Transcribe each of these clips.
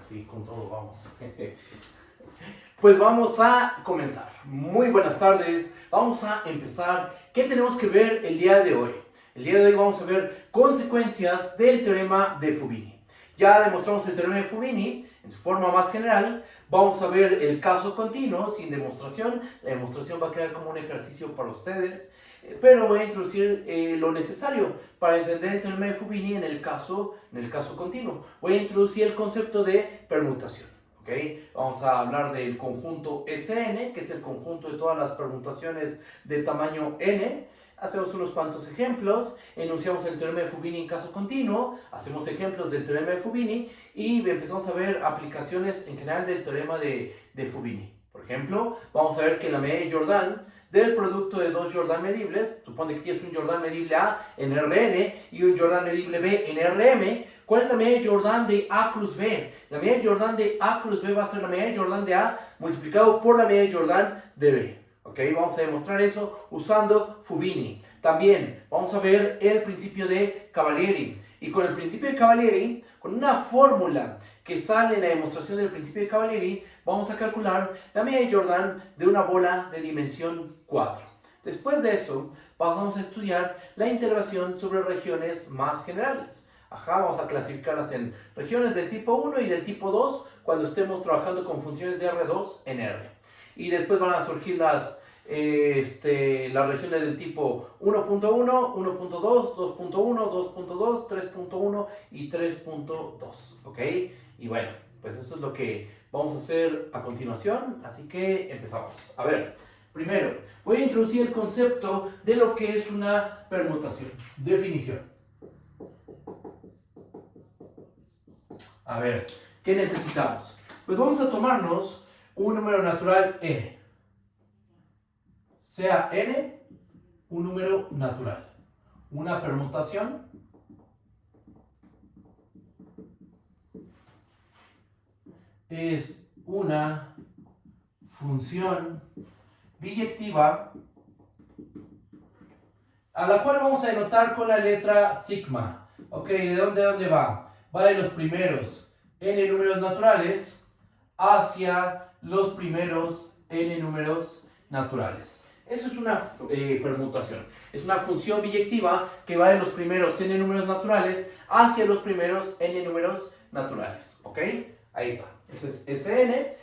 Sí, con todo vamos. Pues vamos a comenzar. Muy buenas tardes. Vamos a empezar. ¿Qué tenemos que ver el día de hoy? El día de hoy vamos a ver consecuencias del teorema de Fubini. Ya demostramos el teorema de Fubini en su forma más general. Vamos a ver el caso continuo sin demostración. La demostración va a quedar como un ejercicio para ustedes. Pero voy a introducir lo necesario para entender el teorema de Fubini en el caso continuo. Voy a introducir el concepto de permutación. ¿Okay? Vamos a hablar del conjunto Sn, que es el conjunto de todas las permutaciones de tamaño n. Hacemos unos cuantos ejemplos, enunciamos el teorema de Fubini en caso continuo, hacemos ejemplos del teorema de Fubini y empezamos a ver aplicaciones en general del teorema de Fubini. Por ejemplo, vamos a ver que la medida de Jordan del producto de dos Jordan medibles, supone que tienes un Jordan medible A en Rn y un Jordan medible B en Rm. ¿Cuál es la medida de Jordan de A cruz B? La medida de Jordan de A cruz B va a ser la medida de Jordan de A multiplicado por la medida de Jordan de B. ¿Ok? Vamos a demostrar eso usando Fubini. También vamos a ver el principio de Cavalieri. Y con el principio de Cavalieri, con una fórmula que sale en la demostración del principio de Cavalieri, vamos a calcular la medida de Jordan de una bola de dimensión 4. Después de eso, vamos a estudiar la integración sobre regiones más generales. Vamos a clasificarlas en regiones del tipo 1 y del tipo 2 cuando estemos trabajando con funciones de R2 en R. Y después van a surgir las regiones del tipo 1.1, 1.2, 2.1, 2.2, 3.1 y 3.2. ¿Ok? Y bueno, pues eso es lo que vamos a hacer a continuación. Así que empezamos. A ver, primero voy a introducir el concepto de lo que es una permutación. Definición. A ver, ¿qué necesitamos? Pues vamos a tomarnos un número natural n. Sea n un número natural. Una permutación es una función biyectiva a la cual vamos a denotar con la letra sigma. Ok, ¿de dónde va? Va de los primeros n números naturales hacia los primeros n números naturales. Eso es una permutación. Es una función biyectiva que va de los primeros n números naturales hacia los primeros n números naturales. ¿Ok? Ahí está. Eso es Sn.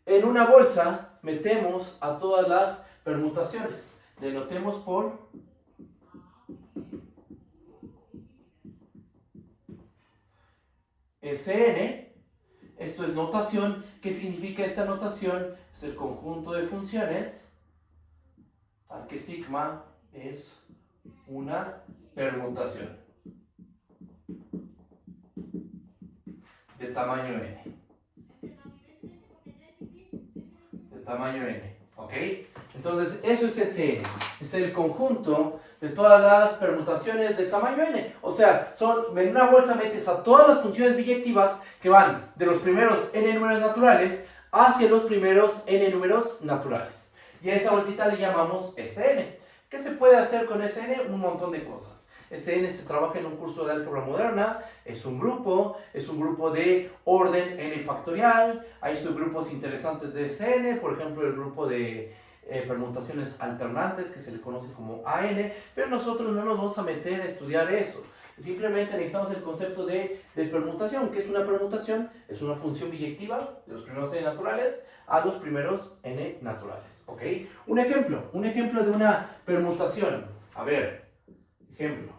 En una bolsa metemos a todas las permutaciones. Denotemos por Sn. Esto es notación. ¿Qué significa esta notación? Es el conjunto de funciones tal que sigma es una permutación de tamaño n. De tamaño n. ¿Ok? Entonces, eso es Sn. Es el conjunto de todas las permutaciones de tamaño n. O sea, en una bolsa metes a todas las funciones biyectivas que van de los primeros n números naturales hacia los primeros n números naturales. Y a esa bolsita le llamamos Sn. ¿Qué se puede hacer con Sn? Un montón de cosas. Sn se trabaja en un curso de álgebra moderna, es un grupo de orden n factorial. Hay subgrupos interesantes de Sn, por ejemplo el grupo de permutaciones alternantes que se le conoce como AN, pero nosotros no nos vamos a meter a estudiar eso. Simplemente necesitamos el concepto de permutación. ¿Qué es una permutación? Es una función biyectiva de los primeros n naturales a los primeros n naturales. ¿Ok? Un ejemplo de una permutación. A ver, ejemplo.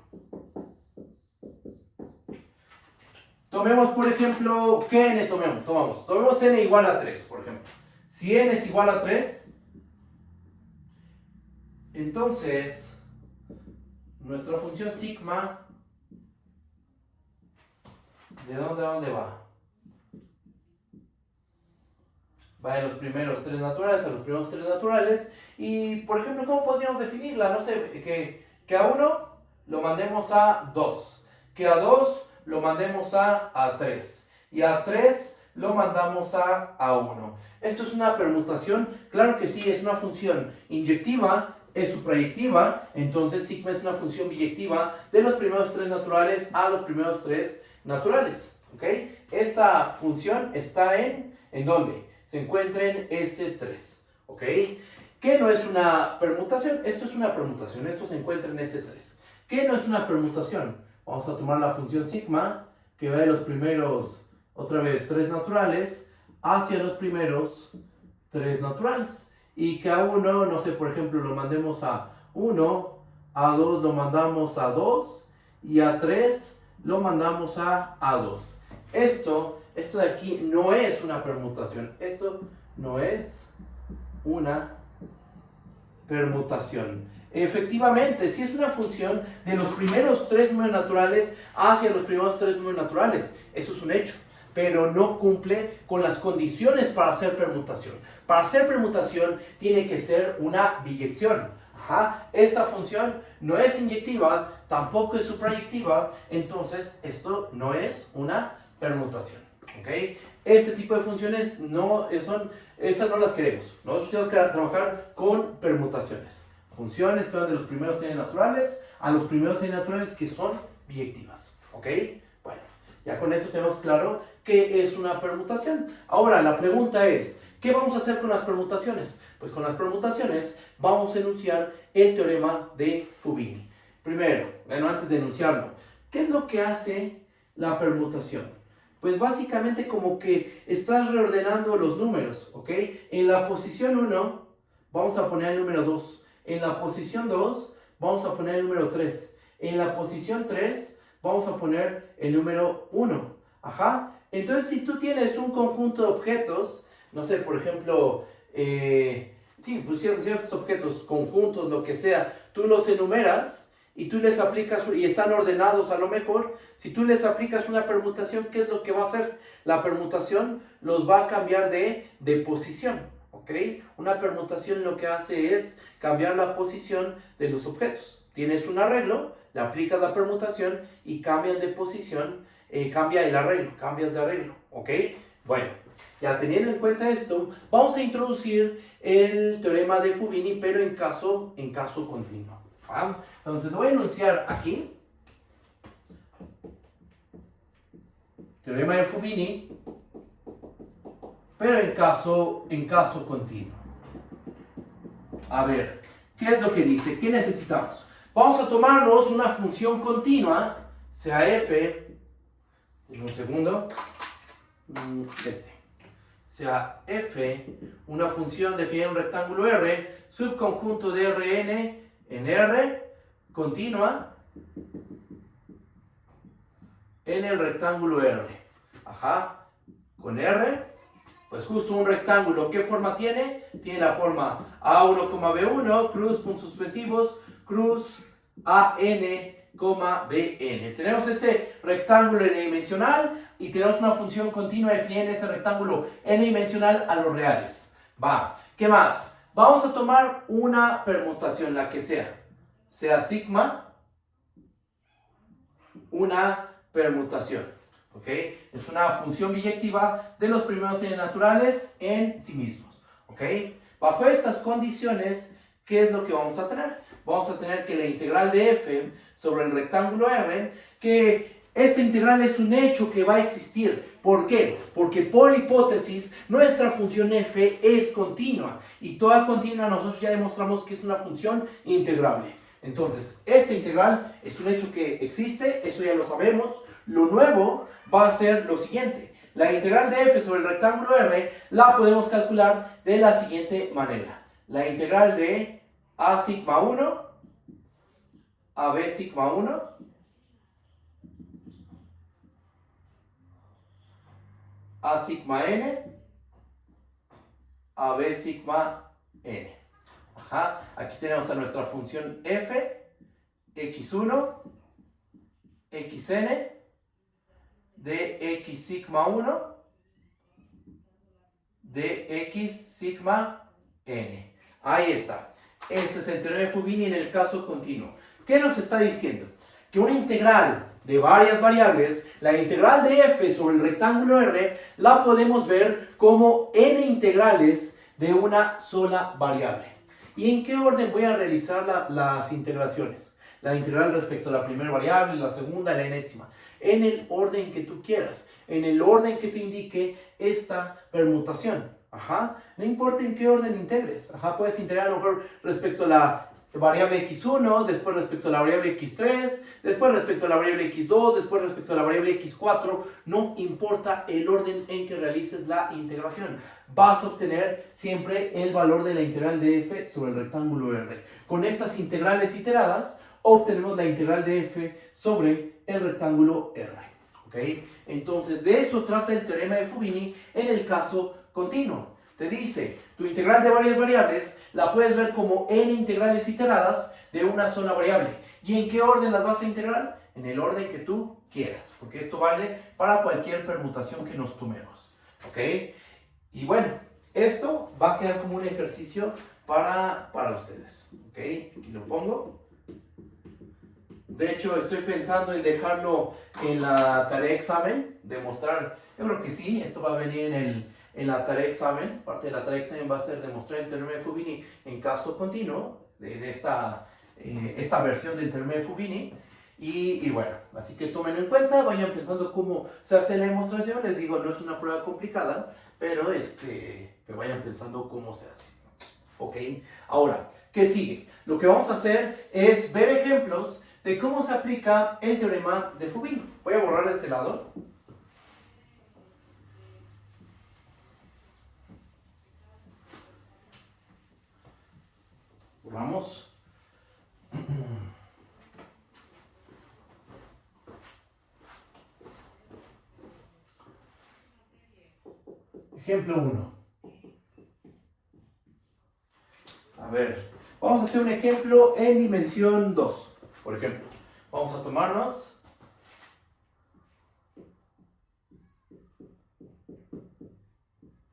Tomemos, por ejemplo, ¿qué n tomamos? Tomemos n igual a 3, por ejemplo. Si n es igual a 3, entonces nuestra función sigma, ¿de dónde a dónde va? Va de los primeros 3 naturales a los primeros 3 naturales. Y, por ejemplo, ¿cómo podríamos definirla? No sé, que a 1 lo mandemos a 2. Que a 2 lo mandemos a 3. Y a 3 lo mandamos a 1. ¿Esto es una permutación? Claro que sí, es una función inyectiva, es suprayectiva. Entonces, sigma es una función biyectiva de los primeros 3 naturales a los primeros 3 naturales. ¿ok? Esta función está ¿en dónde? Se encuentra en S3, ¿ok? ¿Qué no es una permutación? Esto es una permutación, esto se encuentra en S3. ¿Qué no es una permutación? Vamos a tomar la función sigma, que va de los primeros, otra vez, 3 naturales, hacia los primeros 3 naturales. Y que a 1, no sé, por ejemplo, lo mandemos a 1, a 2 lo mandamos a 2, y a 3 lo mandamos a 2. Esto de aquí no es una permutación, esto no es una permutación. Efectivamente, si es una función de los primeros 3 números naturales hacia los primeros 3 números naturales, eso es un hecho, pero no cumple con las condiciones para hacer permutación. Para hacer permutación tiene que ser una biyección. Esta función no es inyectiva, tampoco es suprayectiva, entonces esto no es una permutación. ¿Okay? Este tipo de funciones estas no las queremos. Nosotros queremos trabajar con permutaciones. Funciones que van de los primeros n naturales a los primeros n naturales que son biyectivas. ¿Ok? Bueno, ya con esto tenemos claro qué es una permutación. Ahora, la pregunta es, ¿qué vamos a hacer con las permutaciones? Pues con las permutaciones vamos a enunciar el teorema de Fubini. Primero, antes de enunciarlo, ¿qué es lo que hace la permutación? Pues básicamente como que estás reordenando los números, ¿ok? En la posición 1 vamos a poner el número 2. En la posición 2 vamos a poner el número 3. En la posición 3 vamos a poner el número 1. Entonces si tú tienes un conjunto de objetos, no sé, por ejemplo, pues ciertos objetos, conjuntos, lo que sea, tú los enumeras y tú les aplicas, y están ordenados a lo mejor, si tú les aplicas una permutación, ¿qué es lo que va a hacer? La permutación los va a cambiar de posición, ¿ok? Una permutación lo que hace es cambiar la posición de los objetos. Tienes un arreglo, le aplicas la permutación y cambian de posición, cambia el arreglo, cambias de arreglo, ¿ok? Bueno, ya teniendo en cuenta esto, vamos a introducir el teorema de Fubini, pero en caso continuo. Entonces lo voy a enunciar aquí. Teorema de Fubini, pero en caso continuo. A ver, ¿qué es lo que dice? ¿Qué necesitamos? Vamos a tomarnos una función continua, sea f, en un segundo, sea f, una función definida en un rectángulo R, subconjunto de Rn en R, continua en el rectángulo R. Con R, pues justo un rectángulo, ¿qué forma tiene? Tiene la forma A1, B1, cruz, puntos suspensivos, cruz, AN, BN. Tenemos este rectángulo n-dimensional y tenemos una función continua definida en ese rectángulo n-dimensional a los reales. ¿Qué más? Vamos a tomar una permutación, la que sea sigma, una permutación, ¿ok? Es una función biyectiva de los primeros n naturales en sí mismos, ¿ok? Bajo estas condiciones, ¿qué es lo que vamos a tener? Vamos a tener que la integral de f sobre el rectángulo R, que esta integral es un hecho que va a existir. ¿Por qué? Porque por hipótesis nuestra función f es continua y toda continua nosotros ya demostramos que es una función integrable. Entonces, esta integral es un hecho que existe, eso ya lo sabemos. Lo nuevo va a ser lo siguiente. La integral de f sobre el rectángulo R la podemos calcular de la siguiente manera. La integral de a sigma 1 a b sigma 1 a sigma n a b sigma n. Aquí tenemos a nuestra función f, x1, xn, de x sigma 1, de x sigma n. Ahí está. Este es el teorema de Fubini en el caso continuo. ¿Qué nos está diciendo? Que una integral de varias variables, la integral de f sobre el rectángulo R, la podemos ver como n integrales de una sola variable. ¿Y en qué orden voy a realizar las integraciones? La integral respecto a la primera variable, la segunda, la enésima. En el orden que tú quieras. en el orden que te indique esta permutación. Ajá. No importa en qué orden integres. Ajá. Puedes integrar a lo mejor respecto a la variable x1, después respecto a la variable x3, después respecto a la variable x2, después respecto a la variable x4. No importa el orden en que realices la integración. Vas a obtener siempre el valor de la integral de f sobre el rectángulo R. Con estas integrales iteradas, obtenemos la integral de f sobre el rectángulo R. ¿Ok? Entonces, de eso trata el teorema de Fubini en el caso continuo. Te dice, tu integral de varias variables la puedes ver como n integrales iteradas de una sola variable. ¿Y en qué orden las vas a integrar? En el orden que tú quieras, porque esto vale para cualquier permutación que nos tomemos. ¿Ok? Y bueno, esto va a quedar como un ejercicio para ustedes. ¿Ok? Aquí lo pongo. De hecho, estoy pensando en dejarlo en la tarea examen, demostrar, yo creo que sí, esto va a venir en la tarea examen. Parte de la tarea examen va a ser demostrar el teorema de Fubini en caso continuo, en esta versión del teorema de Fubini. Y bueno, así que tómenlo en cuenta, vayan pensando cómo se hace la demostración. Les digo, no es una prueba complicada, pero que vayan pensando cómo se hace. ¿Ok? Ahora, ¿qué sigue? Lo que vamos a hacer es ver ejemplos de cómo se aplica el teorema de Fubini. Voy a borrar de este lado. Borramos. Ejemplo 1. A ver, vamos a hacer un ejemplo en dimensión 2. Por ejemplo, vamos a tomarnos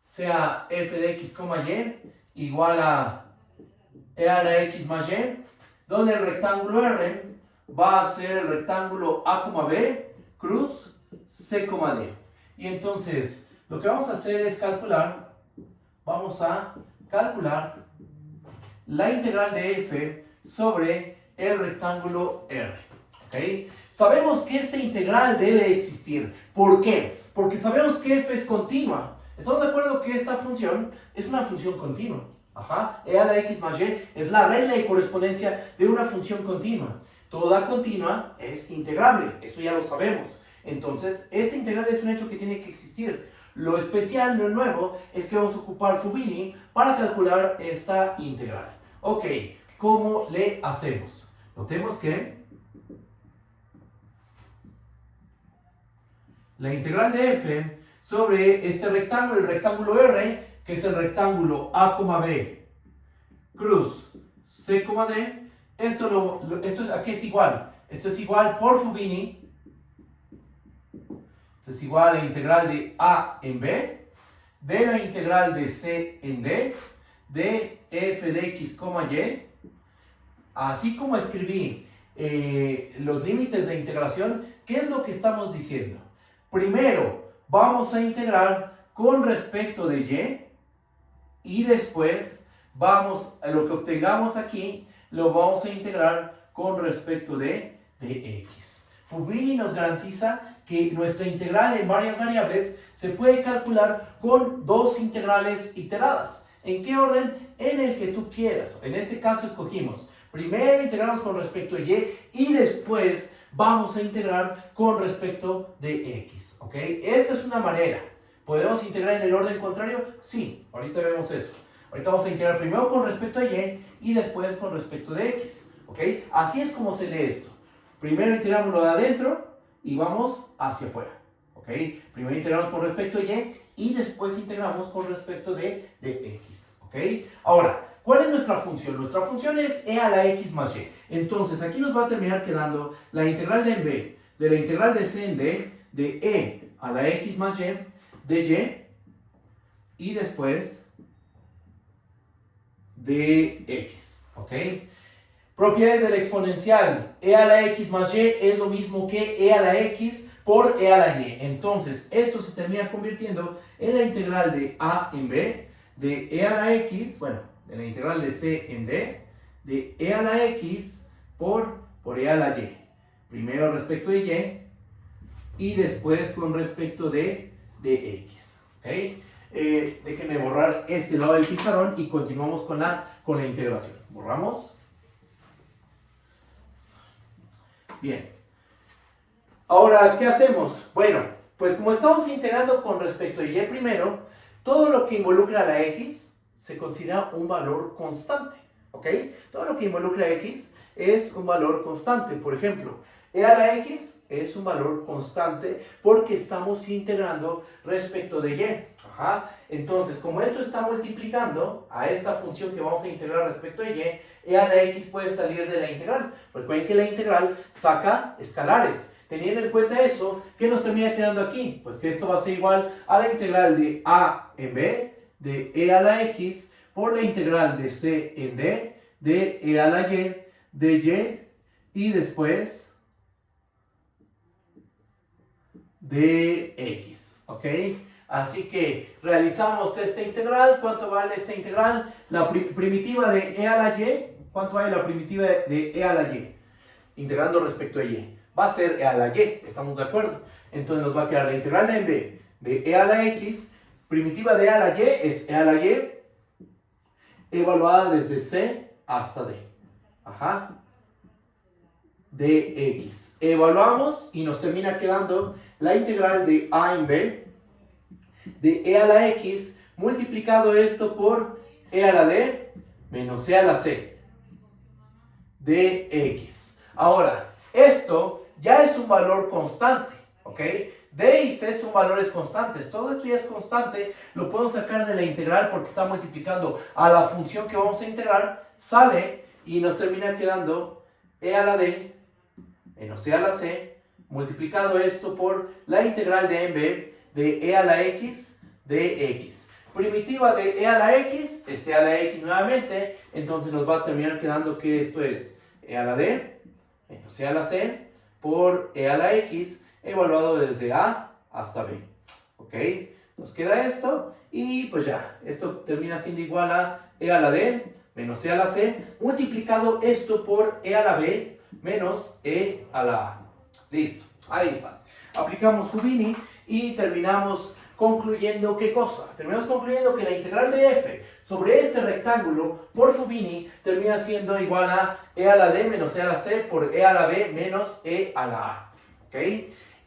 sea f de x, y igual a e a la x más y, donde el rectángulo R va a ser el rectángulo a, b, cruz c, d. Y entonces, lo que vamos a hacer es vamos a calcular la integral de f sobre el rectángulo R. ¿Ok? Sabemos que esta integral debe existir. ¿Por qué? Porque sabemos que f es continua. ¿Estamos de acuerdo que esta función es una función continua? Ajá. E a la x más y es la regla de correspondencia de una función continua. Toda continua es integrable. Eso ya lo sabemos. Entonces, esta integral es un hecho que tiene que existir. Lo especial, lo nuevo, es que vamos a ocupar Fubini para calcular esta integral. Ok, ¿cómo le hacemos? Notemos que la integral de f sobre este rectángulo, el rectángulo R, que es el rectángulo a, b, cruz c, d, ¿a qué es igual? Esto es igual por Fubini. Esto es igual a la integral de a en b, de la integral de c en d, de f de x, y. Así como escribí los límites de integración, ¿qué es lo que estamos diciendo? Primero, vamos a integrar con respecto de y después lo que obtengamos aquí, lo vamos a integrar con respecto de x. Fubini nos garantiza que nuestra integral en varias variables se puede calcular con dos integrales iteradas. ¿En qué orden? En el que tú quieras. En este caso escogimos, primero integramos con respecto de y después vamos a integrar con respecto de x. ¿Ok? Esta es una manera. ¿Podemos integrar en el orden contrario? Sí, ahorita vemos eso. Ahorita vamos a integrar primero con respecto a y después con respecto de x. ¿Ok? Así es como se lee esto. Primero integramos lo de adentro y vamos hacia afuera. ¿Ok? Primero integramos con respecto a y después integramos con respecto de x. ¿Ok? Ahora, ¿cuál es nuestra función? Nuestra función es e a la x más y. Entonces, aquí nos va a terminar quedando la integral de en b, de la integral de c en d, de e a la x más y, de y después de x. ¿Ok? Propiedades de la exponencial. E a la x más y es lo mismo que e a la x por e a la y. Entonces, esto se termina convirtiendo en la integral de a en b, de e a la x, bueno, de la integral de c en d, de e a la x por e a la y. Primero respecto de y después con respecto de x. ¿Okay? Déjenme borrar este lado del pizarrón y continuamos con la integración. Borramos. Bien. Ahora, ¿qué hacemos? Bueno, pues como estamos integrando con respecto a y primero, todo lo que involucra a la x se considera un valor constante. ¿Ok? Todo lo que involucra a x es un valor constante. Por ejemplo, e a la x es un valor constante porque estamos integrando respecto de y. Ajá. Entonces, como esto está multiplicando a esta función que vamos a integrar respecto de y, e a la x puede salir de la integral. Recuerden que la integral saca escalares. Teniendo en cuenta eso, ¿qué nos termina quedando aquí? Pues que esto va a ser igual a la integral de a en b de e a la x por la integral de c en d de e a la y de y después de x. ¿Ok? Así que realizamos esta integral. ¿Cuánto vale esta integral? La primitiva de e a la y. ¿Cuánto vale la primitiva de e a la y? Integrando respecto a y. Va a ser e a la y. ¿Estamos de acuerdo? Entonces nos va a quedar la integral de b de e a la x. Primitiva de e a la y es e a la y evaluada desde c hasta d. Ajá. De x. Evaluamos y nos termina quedando la integral de a en b de e a la x multiplicado esto por e a la d menos e a la c de x. Ahora, esto ya es un valor constante, ¿ok? D y C son valores constantes. Todo esto ya es constante. Lo puedo sacar de la integral porque está multiplicando a la función que vamos a integrar. Sale y nos termina quedando e a la d menos e a la c multiplicado esto por la integral de en b de e a la x de x. Primitiva de e a la x es e a la x nuevamente. Entonces nos va a terminar quedando que esto es e a la d menos e a la c por e a la x evaluado desde a hasta b. ¿Ok? Nos queda esto y pues ya, esto termina siendo igual a e a la d menos e a la c multiplicado esto por e a la b menos e a la a. Listo, ahí está. Aplicamos Fubini y terminamos concluyendo ¿qué cosa? Terminamos concluyendo que la integral de f sobre este rectángulo por Fubini termina siendo igual a e a la d menos e a la c por e a la b menos e a la a. ¿Ok?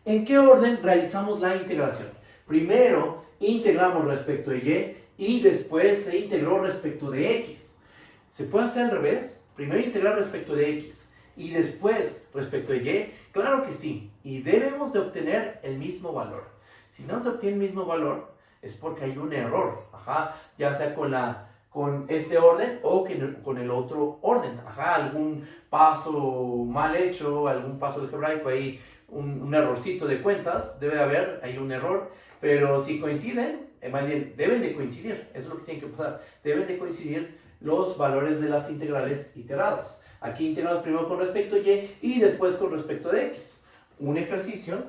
¿En qué orden realizamos la integración? Primero integramos respecto de y después se integró respecto de x. ¿Se puede hacer al revés? Primero integrar respecto de x y después respecto de y. Claro que sí. Y debemos de obtener el mismo valor. Si no se obtiene el mismo valor es porque hay un error. Ajá. Ya sea con este orden o con el otro orden. Ajá. Algún paso mal hecho, algún paso algebraico ahí. Un errorcito de cuentas, debe haber, hay un error, pero si coinciden, más bien, deben de coincidir, eso es lo que tiene que pasar, deben de coincidir los valores de las integrales iteradas. Aquí integramos primero con respecto a y después con respecto de x. Un ejercicio,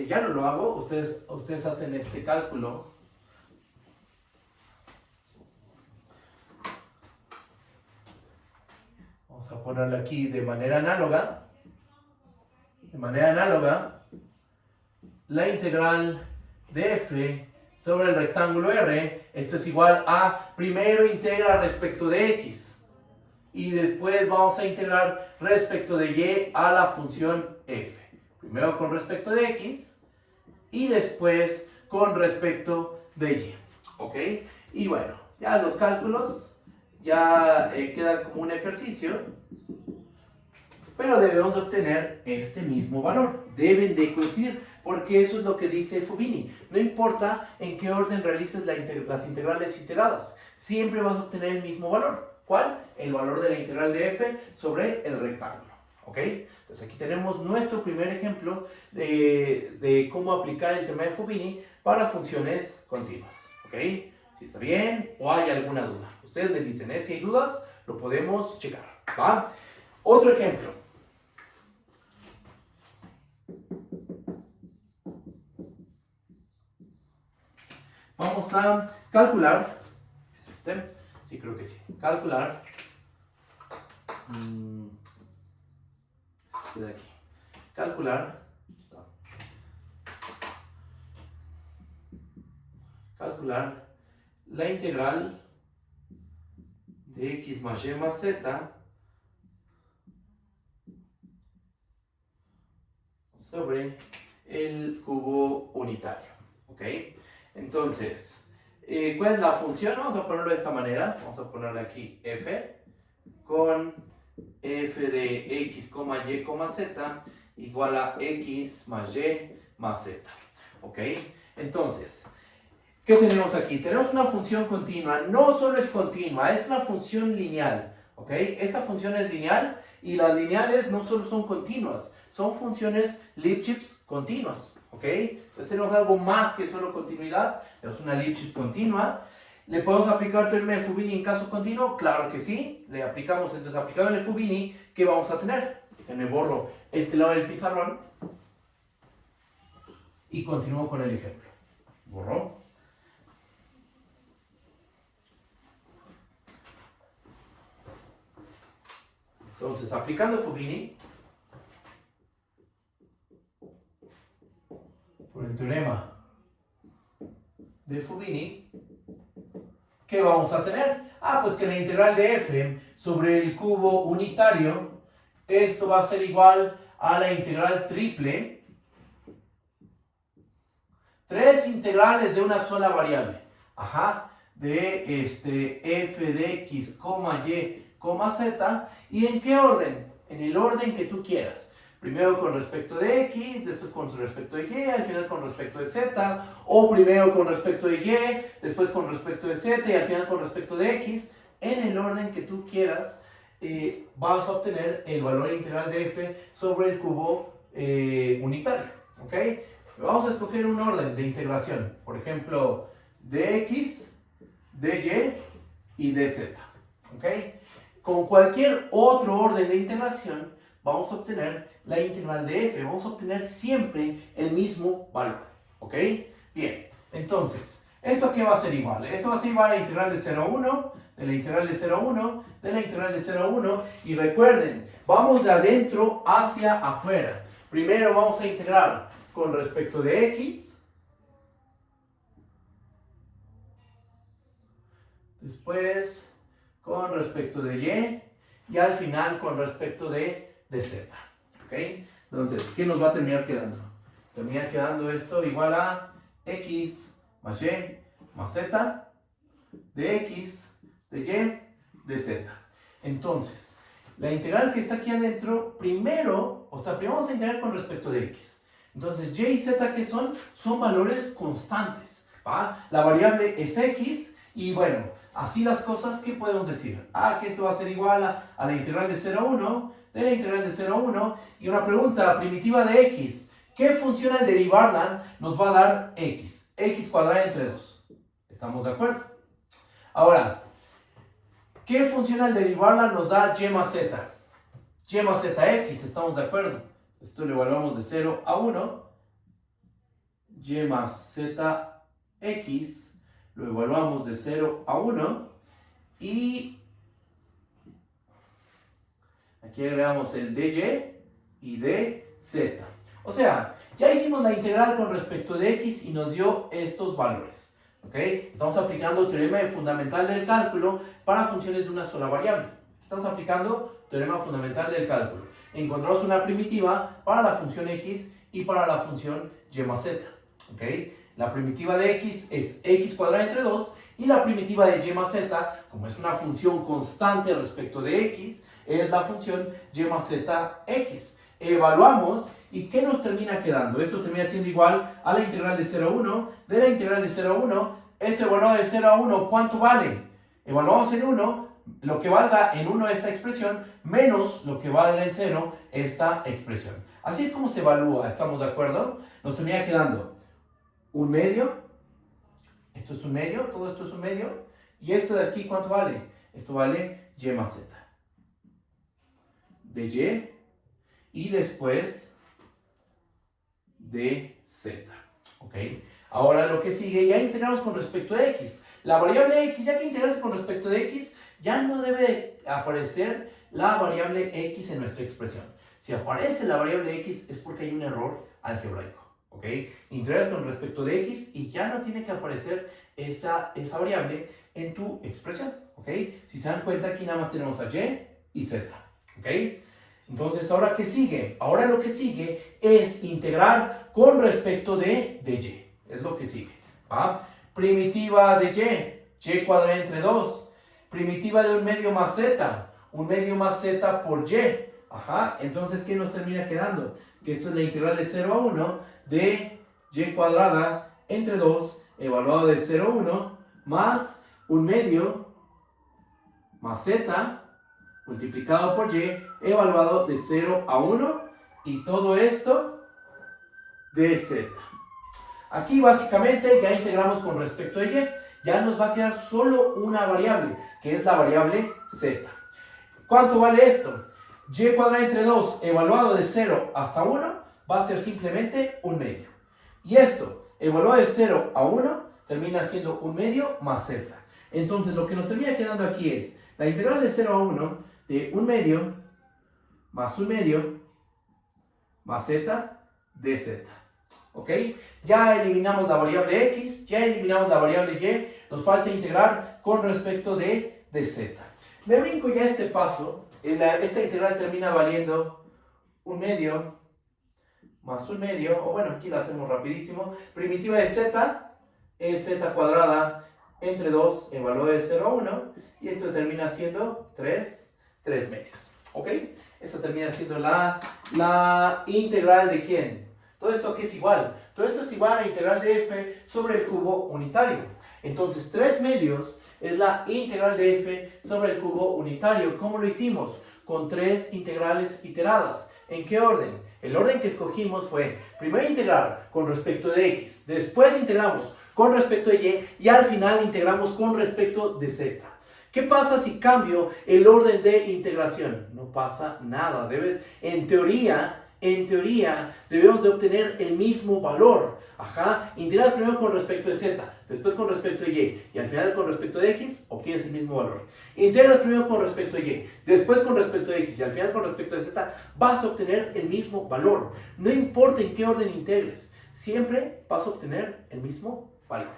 ya no lo hago, ustedes hacen este cálculo. Vamos a ponerlo aquí de manera análoga. De manera análoga, la integral de f sobre el rectángulo R, esto es igual a, primero integra respecto de x, y después vamos a integrar respecto de y a la función f. Primero con respecto de x, y después con respecto de y. ¿Ok? Y bueno, ya los cálculos ya quedan como un ejercicio. Pero debemos obtener este mismo valor. Deben de coincidir, porque eso es lo que dice Fubini. No importa en qué orden realices las integrales iteradas, siempre vas a obtener el mismo valor. ¿Cuál? El valor de la integral de f sobre el rectángulo. ¿Ok? Entonces aquí tenemos nuestro primer ejemplo de cómo aplicar el tema de Fubini para funciones continuas. ¿Ok? Si está bien o hay alguna duda. Ustedes me dicen, si hay dudas, lo podemos checar. ¿Va? Otro ejemplo. Vamos a calcular, ¿es este? Sí, creo que sí. Calcular, queda aquí. Calcular calcular la integral de x más y más z sobre el cubo unitario, ¿ok? Entonces, ¿cuál es la función? Vamos a ponerlo de esta manera. Vamos a ponerle aquí f con f de x, y, z igual a x más y más z, ¿ok? Entonces, ¿qué tenemos aquí? Tenemos una función continua. No solo es continua, es una función lineal, ¿ok? Esta función es lineal y las lineales no solo son continuas, son funciones Lipschitz continuas, ¿ok? Entonces tenemos algo más que solo continuidad, tenemos una Lipschitz continua. ¿Le podemos aplicar teorema de Fubini en caso continuo? Claro que sí, le aplicamos. Entonces, aplicando el Fubini, ¿qué vamos a tener? Me borro este lado del pizarrón y continúo con el ejemplo. Borro. Entonces, aplicando Fubini, por el teorema de Fubini, ¿qué vamos a tener? Pues que la integral de f sobre el cubo unitario, esto va a ser igual a la integral triple, tres integrales de una sola variable, de f de x, y, z, ¿y en qué orden? En el orden que tú quieras. Primero con respecto de x, después con respecto de y, al final con respecto de z, o primero con respecto de y, después con respecto de z y al final con respecto de x. En el orden que tú quieras, vas a obtener el valor integral de f sobre el cubo unitario, ¿ok? Vamos a escoger un orden de integración, por ejemplo, de x, de y y de z, ¿ok? Con cualquier otro orden de integración, vamos a obtener la integral de f. Vamos a obtener siempre el mismo valor, ¿ok? Bien, entonces, ¿esto qué va a ser igual? Esto va a ser igual a la integral de 0 a 1, de la integral de 0 a 1, de la integral de 0 a 1. Y recuerden, vamos de adentro hacia afuera. Primero vamos a integrar con respecto de x. Después con respecto de y. Y al final con respecto de z. ¿Ok? Entonces, ¿qué nos va a terminar quedando? Termina quedando esto igual a x más y más z de x, de y, de z. Entonces, la integral que está aquí adentro, primero vamos a integrar con respecto de x. Entonces, y y z, ¿qué son? Son valores constantes, ¿va? La variable es x y bueno, así las cosas, ¿qué podemos decir? Que esto va a ser igual a la integral de 0 a 1, de la integral de 0 a 1, y una pregunta primitiva de x. ¿Qué función al derivarla nos va a dar x? X cuadrada entre 2. ¿Estamos de acuerdo? Ahora, ¿qué función al derivarla nos da y más z? Y más zx, ¿estamos de acuerdo? Esto lo evaluamos de 0 a 1. Y más zx lo evaluamos de 0 a 1. Y aquí agregamos el dy y dz. O sea, ya hicimos la integral con respecto de x y nos dio estos valores. ¿Ok? Estamos aplicando teorema fundamental del cálculo para funciones de una sola variable. Estamos aplicando teorema fundamental del cálculo. Encontramos una primitiva para la función x y para la función y más z. ¿Ok? La primitiva de x es x cuadrada entre 2 y la primitiva de y más z, como es una función constante respecto de x, es la función y más zx. Evaluamos y ¿qué nos termina quedando? Esto termina siendo igual a la integral de 0 a 1, de la integral de 0 a 1. Esto evaluado de 0 a 1, ¿cuánto vale? Evaluamos en 1, lo que valga en 1 esta expresión, menos lo que valga en 0 esta expresión. Así es como se evalúa, ¿estamos de acuerdo? Nos termina quedando un medio, esto es un medio, todo esto es un medio, y esto de aquí, ¿cuánto vale? Esto vale y más z. De y después de z. ¿Ok? Ahora lo que sigue, ya integramos con respecto a x. La variable x, ya que integrarse con respecto de x, ya no debe aparecer la variable x en nuestra expresión. Si aparece la variable x es porque hay un error algebraico. ¿ok? Integral con respecto de x y ya no tiene que aparecer esa variable en tu expresión, ¿ok? Si se dan cuenta, aquí nada más tenemos a y y z, ¿ok? Entonces, ¿ahora qué sigue? Ahora lo que sigue es integrar con respecto de y. Es lo que sigue, ¿va? Primitiva de y cuadrada entre 2. Primitiva de 1/2 más z. 1/2 más z por y. Ajá, entonces, ¿qué nos termina quedando? Que esto es la integral de 0 a 1 de y cuadrada entre 2 evaluado de 0 a 1 más 1/2 más z multiplicado por y evaluado de 0 a 1 y todo esto de z. Aquí básicamente ya integramos con respecto a y, ya nos va a quedar solo una variable, que es la variable z. ¿Cuánto vale esto? Y cuadrada entre 2 evaluado de 0 hasta 1 va a ser simplemente 1/2. Y esto, evaluado de 0 a 1, termina siendo 1/2 más z. Entonces lo que nos termina quedando aquí es la integral de 0 a 1 de 1/2 más 1/2 más z de z. ¿Ok? Ya eliminamos la variable x, ya eliminamos la variable y, nos falta integrar con respecto de z. Me brinco ya este paso, esta integral termina valiendo 1/2 más 1/2, o bueno, aquí la hacemos rapidísimo. Primitiva de z es z cuadrada entre 2 en valor de 0 a 1, y esto termina siendo 3 medios. ¿Ok? Esto termina siendo la integral de ¿quién? Todo esto aquí es igual. Todo esto es igual a la integral de f sobre el cubo unitario. Entonces, 3 medios es la integral de f sobre el cubo unitario. ¿Cómo lo hicimos? Con 3 integrales iteradas. ¿En qué orden? El orden que escogimos fue primero integrar con respecto de x, después integramos con respecto de y al final integramos con respecto de z. ¿Qué pasa si cambio el orden de integración? No pasa nada. En teoría, debemos de obtener el mismo valor. Ajá, integras primero con respecto de z, después con respecto de y al final con respecto de x, obtienes el mismo valor. Integras primero con respecto de y, después con respecto de x y al final con respecto de z, vas a obtener el mismo valor. No importa en qué orden integres, siempre vas a obtener el mismo valor.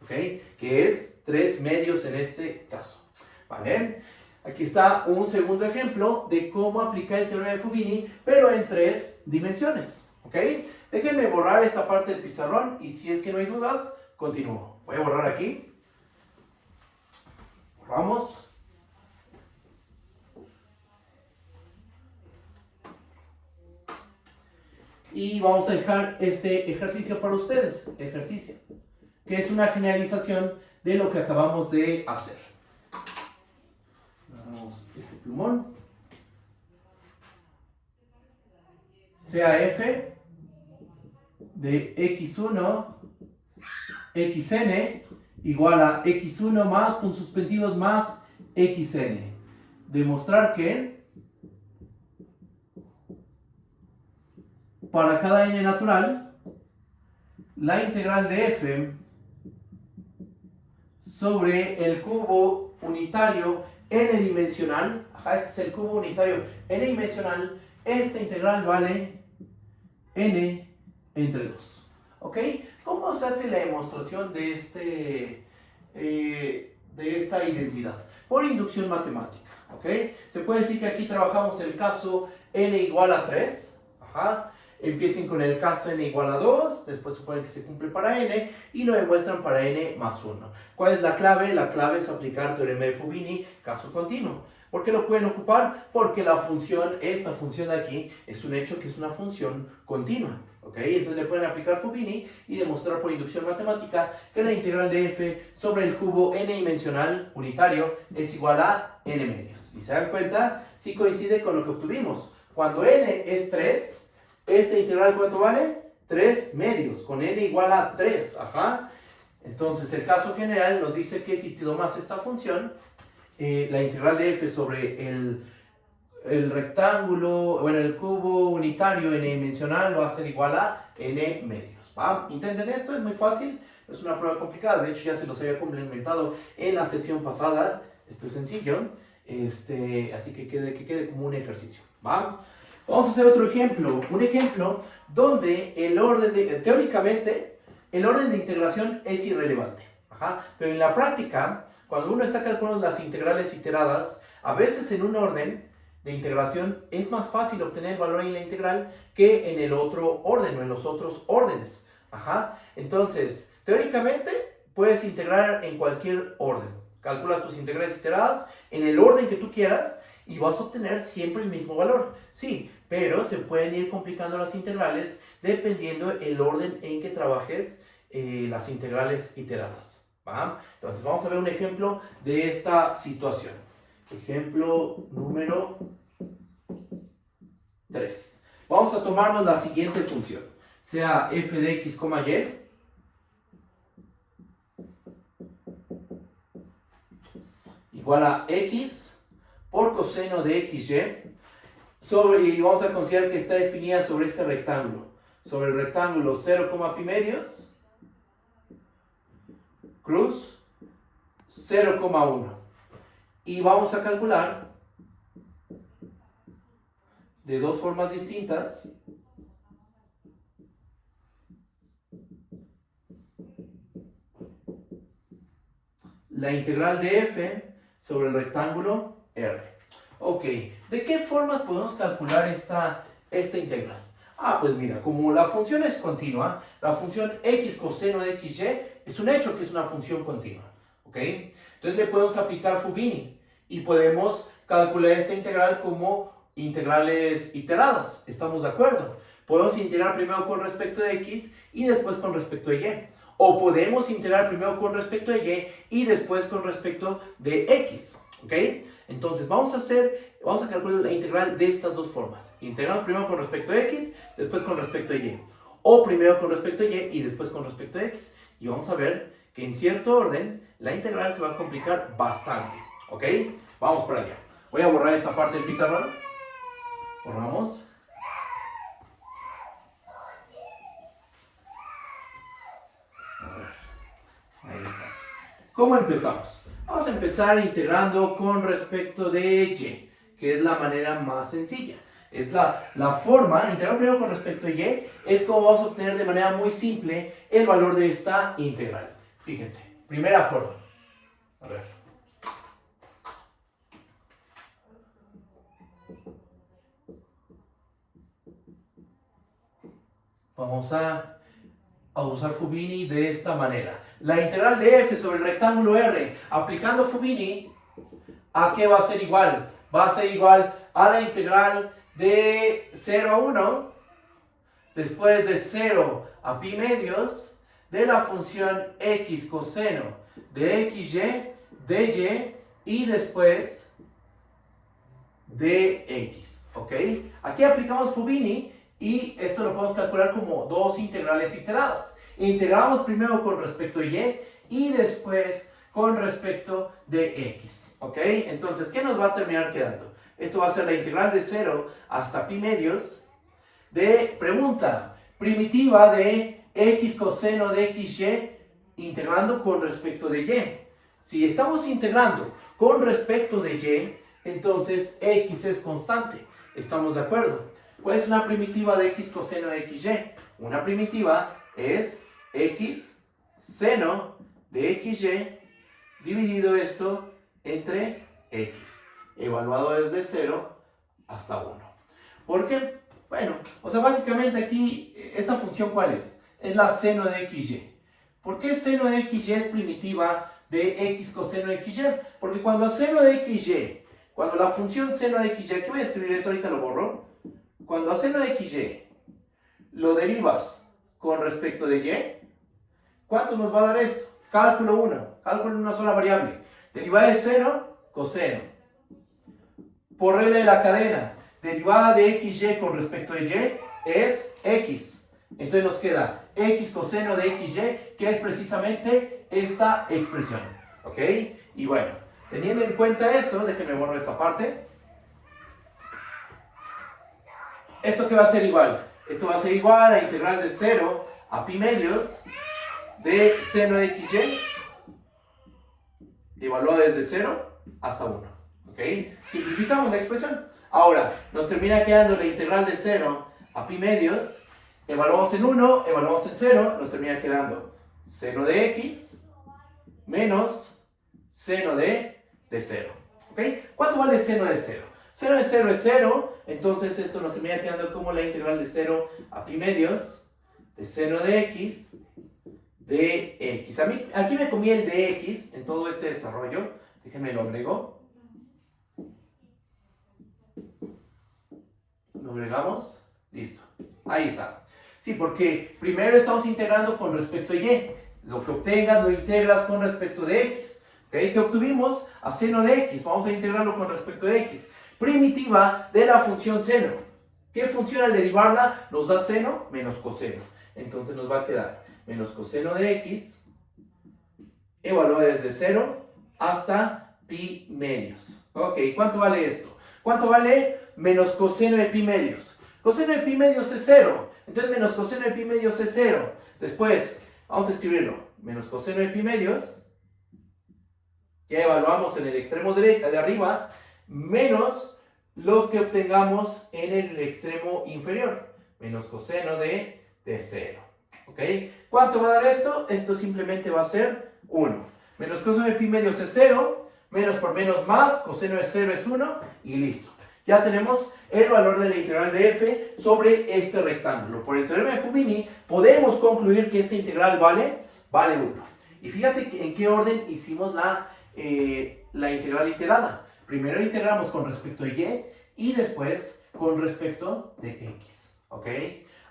¿Ok? Que es 3 medios en este caso. ¿Vale? Aquí está un segundo ejemplo de cómo aplicar el teorema de Fubini, pero en 3 dimensiones. ¿Ok? Déjenme borrar esta parte del pizarrón y si es que no hay dudas, continúo. Voy a borrar aquí. Borramos. Y vamos a dejar este ejercicio para ustedes. Ejercicio. Que es una generalización de lo que acabamos de hacer. Agarramos este plumón. Sea f de x1 xn igual a x1 más puntos suspensivos más xn. Demostrar que para cada n natural, la integral de f sobre el cubo unitario n-dimensional, este es el cubo unitario n-dimensional, esta integral vale n entre 2. ¿Ok? ¿Cómo se hace la demostración de esta identidad? Por inducción matemática. ¿Ok? Se puede decir que aquí trabajamos el caso n igual a 3. Ajá. Empiecen con el caso n igual a 2, después suponen que se cumple para n y lo demuestran para n más 1. ¿Cuál es la clave? La clave es aplicar teorema de Fubini, caso continuo. ¿Por qué lo pueden ocupar? Porque la función, esta función de aquí, es un hecho que es una función continua. ¿Ok? Entonces le pueden aplicar Fubini y demostrar por inducción matemática que la integral de f sobre el cubo n-dimensional unitario es igual a n medios. Si se dan cuenta, sí coincide con lo que obtuvimos. Cuando n es 3, ¿esta integral cuánto vale? 3 medios, con n igual a 3. Ajá. Entonces el caso general nos dice que si te tomas esta función, la integral de f sobre el rectángulo, bueno, el cubo unitario n-dimensional va a ser igual a n medios. ¿Va? Intenten esto, es muy fácil, no es una prueba complicada, de hecho ya se los había complementado en la sesión pasada, esto es sencillo, así que quede como un ejercicio. ¿Va? Vamos a hacer otro ejemplo. Un ejemplo donde teóricamente, el orden de integración es irrelevante. Ajá. Pero en la práctica, cuando uno está calculando las integrales iteradas, a veces en un orden de integración es más fácil obtener el valor en la integral que en el otro orden o en los otros órdenes. Ajá. Entonces, teóricamente, puedes integrar en cualquier orden. Calculas tus integrales iteradas en el orden que tú quieras y vas a obtener siempre el mismo valor. Sí, pero se pueden ir complicando las integrales dependiendo el orden en que trabajes las integrales iteradas. ¿Va? Entonces vamos a ver un ejemplo de esta situación. Ejemplo número 3. Vamos a tomarnos la siguiente función. Sea f de x, y igual a x por coseno de xy, y vamos a considerar que está definida sobre este rectángulo. Sobre el rectángulo 0, pi medios, cruz 0,1. Y vamos a calcular de dos formas distintas la integral de f sobre el rectángulo R. Ok, ¿de qué formas podemos calcular esta integral? Pues mira, como la función es continua, la función x coseno de xy es un hecho que es una función continua. ¿Ok? Entonces le podemos aplicar Fubini y podemos calcular esta integral como integrales iteradas. ¿Estamos de acuerdo? Podemos integrar primero con respecto de x y después con respecto de y. O podemos integrar primero con respecto de y después con respecto de x. ¿Ok? Entonces vamos a calcular la integral de estas dos formas. Integrar primero con respecto de x, después con respecto de y. O primero con respecto de y después con respecto de x. Y vamos a ver que en cierto orden la integral se va a complicar bastante. ¿Ok? Vamos para allá. Voy a borrar esta parte del pizarrón. Borramos. Ahí está. ¿Cómo empezamos? Vamos a empezar integrando con respecto de y, que es la manera más sencilla. Es la forma, integrar primero con respecto a y, es como vamos a obtener de manera muy simple el valor de esta integral. Fíjense, primera forma. A ver. Vamos a usar Fubini de esta manera. La integral de f sobre el rectángulo R, aplicando Fubini, ¿a qué va a ser igual? Va a ser igual a la integral de 0 a 1, después de 0 a pi medios, de la función x coseno de xy, de y después de x. ¿Ok? Aquí aplicamos Fubini y esto lo podemos calcular como dos integrales iteradas. Integramos primero con respecto a y y después con respecto de x. ¿Ok? Entonces, ¿qué nos va a terminar quedando? Esto va a ser la integral de 0 hasta pi medios de, pregunta, primitiva de x coseno de xy integrando con respecto de y. Si estamos integrando con respecto de y, entonces x es constante. ¿Estamos de acuerdo? ¿Cuál es una primitiva de x coseno de xy? Una primitiva es x seno de xy dividido esto entre x, evaluado desde 0 hasta 1. ¿Por qué? Bueno, básicamente aquí, ¿esta función cuál es? Es la seno de xy. ¿Por qué seno de xy es primitiva de x coseno de xy? Porque cuando la función seno de xy, aquí voy a escribir esto, ahorita lo borro. Cuando a seno de xy lo derivas con respecto de y, ¿cuánto nos va a dar esto? Cálculo 1, cálculo en una sola variable. Derivada de 0, coseno. Por regla de la cadena, derivada de xy con respecto de y es x. Entonces nos queda x coseno de xy, que es precisamente esta expresión. ¿Ok? Y bueno, teniendo en cuenta eso, déjenme borrar esta parte. ¿Esto qué va a ser igual? Esto va a ser igual a integral de 0 a pi medios de seno de xy, evaluada desde 0 hasta 1. ¿Ok? Simplificamos la expresión. Ahora, nos termina quedando la integral de 0 a pi medios. Evaluamos en 1, evaluamos en 0, nos termina quedando seno de x menos seno de 0. ¿Ok? ¿Cuánto vale seno de 0? Seno de 0 es 0, entonces esto nos termina quedando como la integral de 0 a pi medios de seno de x de x. Aquí me comí el de x en todo este desarrollo. Déjenme lo agrego. Lo agregamos. Listo. Ahí está. Sí, porque primero estamos integrando con respecto a y. Lo que obtengas lo integras con respecto de x. ¿Okay? ¿Qué obtuvimos? A seno de x. Vamos a integrarlo con respecto de x. Primitiva de la función seno. ¿Qué función al derivarla nos da seno? Menos coseno. Entonces nos va a quedar menos coseno de x evaluado desde 0 hasta pi medios. Ok, ¿cuánto vale esto? ¿Cuánto vale menos coseno de pi medios? Coseno de pi medios es 0. Entonces menos coseno de pi medios es 0. Después, vamos a escribirlo. Menos coseno de pi medios. Ya evaluamos en el extremo derecho de arriba. Menos lo que obtengamos en el extremo inferior. Menos coseno de 0. ¿Ok? ¿Cuánto va a dar esto? Esto simplemente va a ser 1. Menos coseno de pi medios es 0. Menos por menos más. Coseno de 0 es 1. Y listo. Ya tenemos el valor de la integral de f sobre este rectángulo. Por el teorema de Fubini podemos concluir que esta integral vale 1. Y fíjate en qué orden hicimos la integral iterada. Primero integramos con respecto a y después con respecto de x. ¿Ok?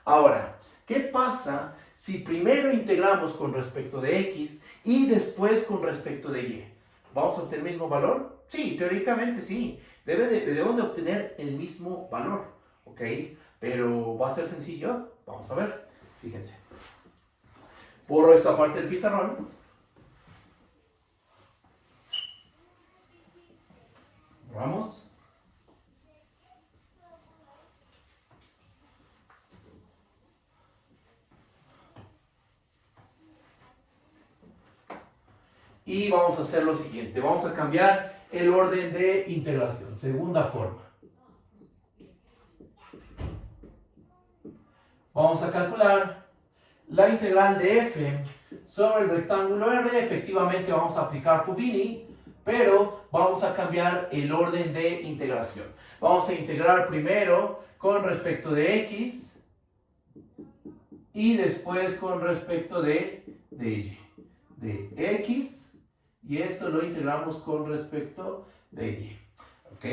Ahora, ¿qué pasa si primero integramos con respecto de x y después con respecto de y? ¿Vamos a obtener el mismo valor? Sí, teóricamente sí. Debemos de obtener el mismo valor. ¿Ok? Pero ¿va a ser sencillo? Vamos a ver. Fíjense. Borro esta parte del pizarrón. Vamos. Y vamos a hacer lo siguiente. Vamos a cambiar el orden de integración. Segunda forma. Vamos a calcular la integral de f sobre el rectángulo R. Efectivamente vamos a aplicar Fubini, pero vamos a cambiar el orden de integración. Vamos a integrar primero con respecto de x y después con respecto de y. De x. Y esto lo integramos con respecto de y. ¿Ok?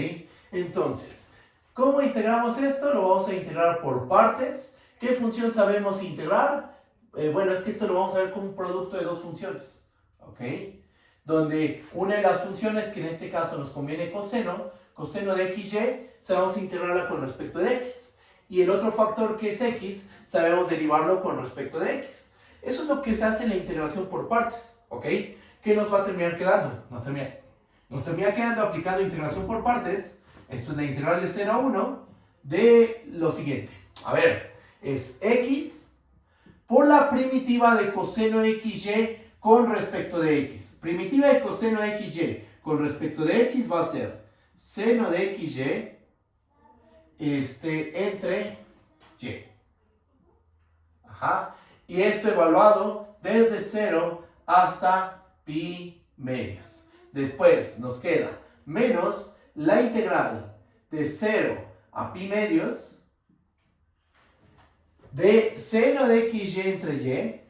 Entonces, ¿cómo integramos esto? Lo vamos a integrar por partes. ¿Qué función sabemos integrar? Bueno, es que esto lo vamos a ver como un producto de dos funciones. ¿Ok? Donde una de las funciones, que en este caso nos conviene coseno de xy, sabemos integrarla con respecto de x. Y el otro factor, que es x, sabemos derivarlo con respecto de x. Eso es lo que se hace en la integración por partes. ¿Ok? ¿Qué nos va a terminar quedando? Nos termina quedando aplicando integración por partes. Esto es la integral de 0 a 1 de lo siguiente. A ver, es x por la primitiva de coseno xy con respecto de x. Primitiva de coseno xy con respecto de x va a ser seno de xy entre y. Ajá. Y esto evaluado desde 0 hasta pi medios. Después nos queda menos la integral de 0 a pi medios de seno de xy entre y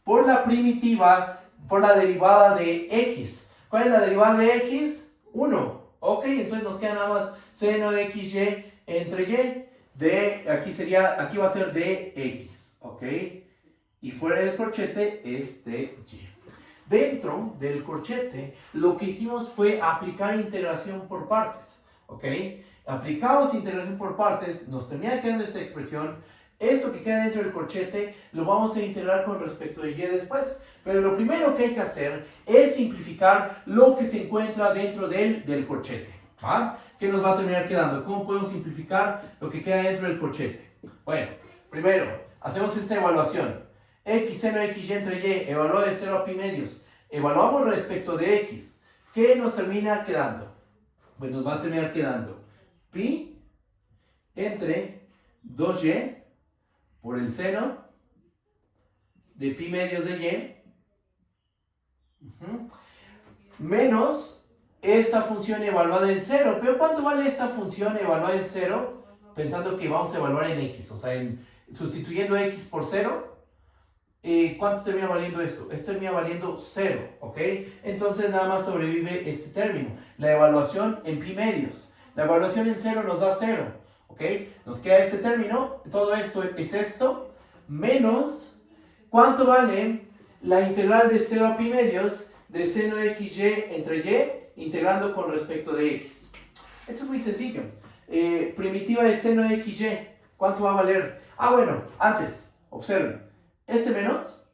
por la primitiva, por la derivada de x. ¿Cuál es la derivada de x? 1. Ok, entonces nos queda nada más seno de xy entre y. Aquí va a ser de x, ¿ok? Y fuera del corchete es de y. Dentro del corchete, lo que hicimos fue aplicar integración por partes, ¿ok? Aplicamos integración por partes, nos termina quedando esta expresión. Esto que queda dentro del corchete lo vamos a integrar con respecto de y después. Pero lo primero que hay que hacer es simplificar lo que se encuentra dentro del corchete. ¿Va? ¿Qué nos va a terminar quedando? ¿Cómo podemos simplificar lo que queda dentro del corchete? Bueno, primero, hacemos esta evaluación. X seno xy entre y, evaluado de 0 a pi medios. evaluamos respecto de x. ¿Qué nos termina quedando? Pues nos va a terminar quedando pi entre 2y por el seno de pi medios de y menos esta función evaluada en 0. Pero ¿cuánto vale esta función evaluada en 0? Pensando que vamos a evaluar en x, o sea, sustituyendo x por 0. ¿Cuánto termina valiendo esto? Esto termina valiendo 0, ¿ok? Entonces nada más sobrevive este término, la evaluación en pi medios. La evaluación en 0 nos da 0, ¿ok? Nos queda este término, todo esto es esto, menos, ¿cuánto vale la integral de 0 a pi medios de seno de xy entre y, integrando con respecto de x? Esto es muy sencillo. Primitiva de seno de xy, ¿cuánto va a valer? Bueno, antes, observen. Este menos,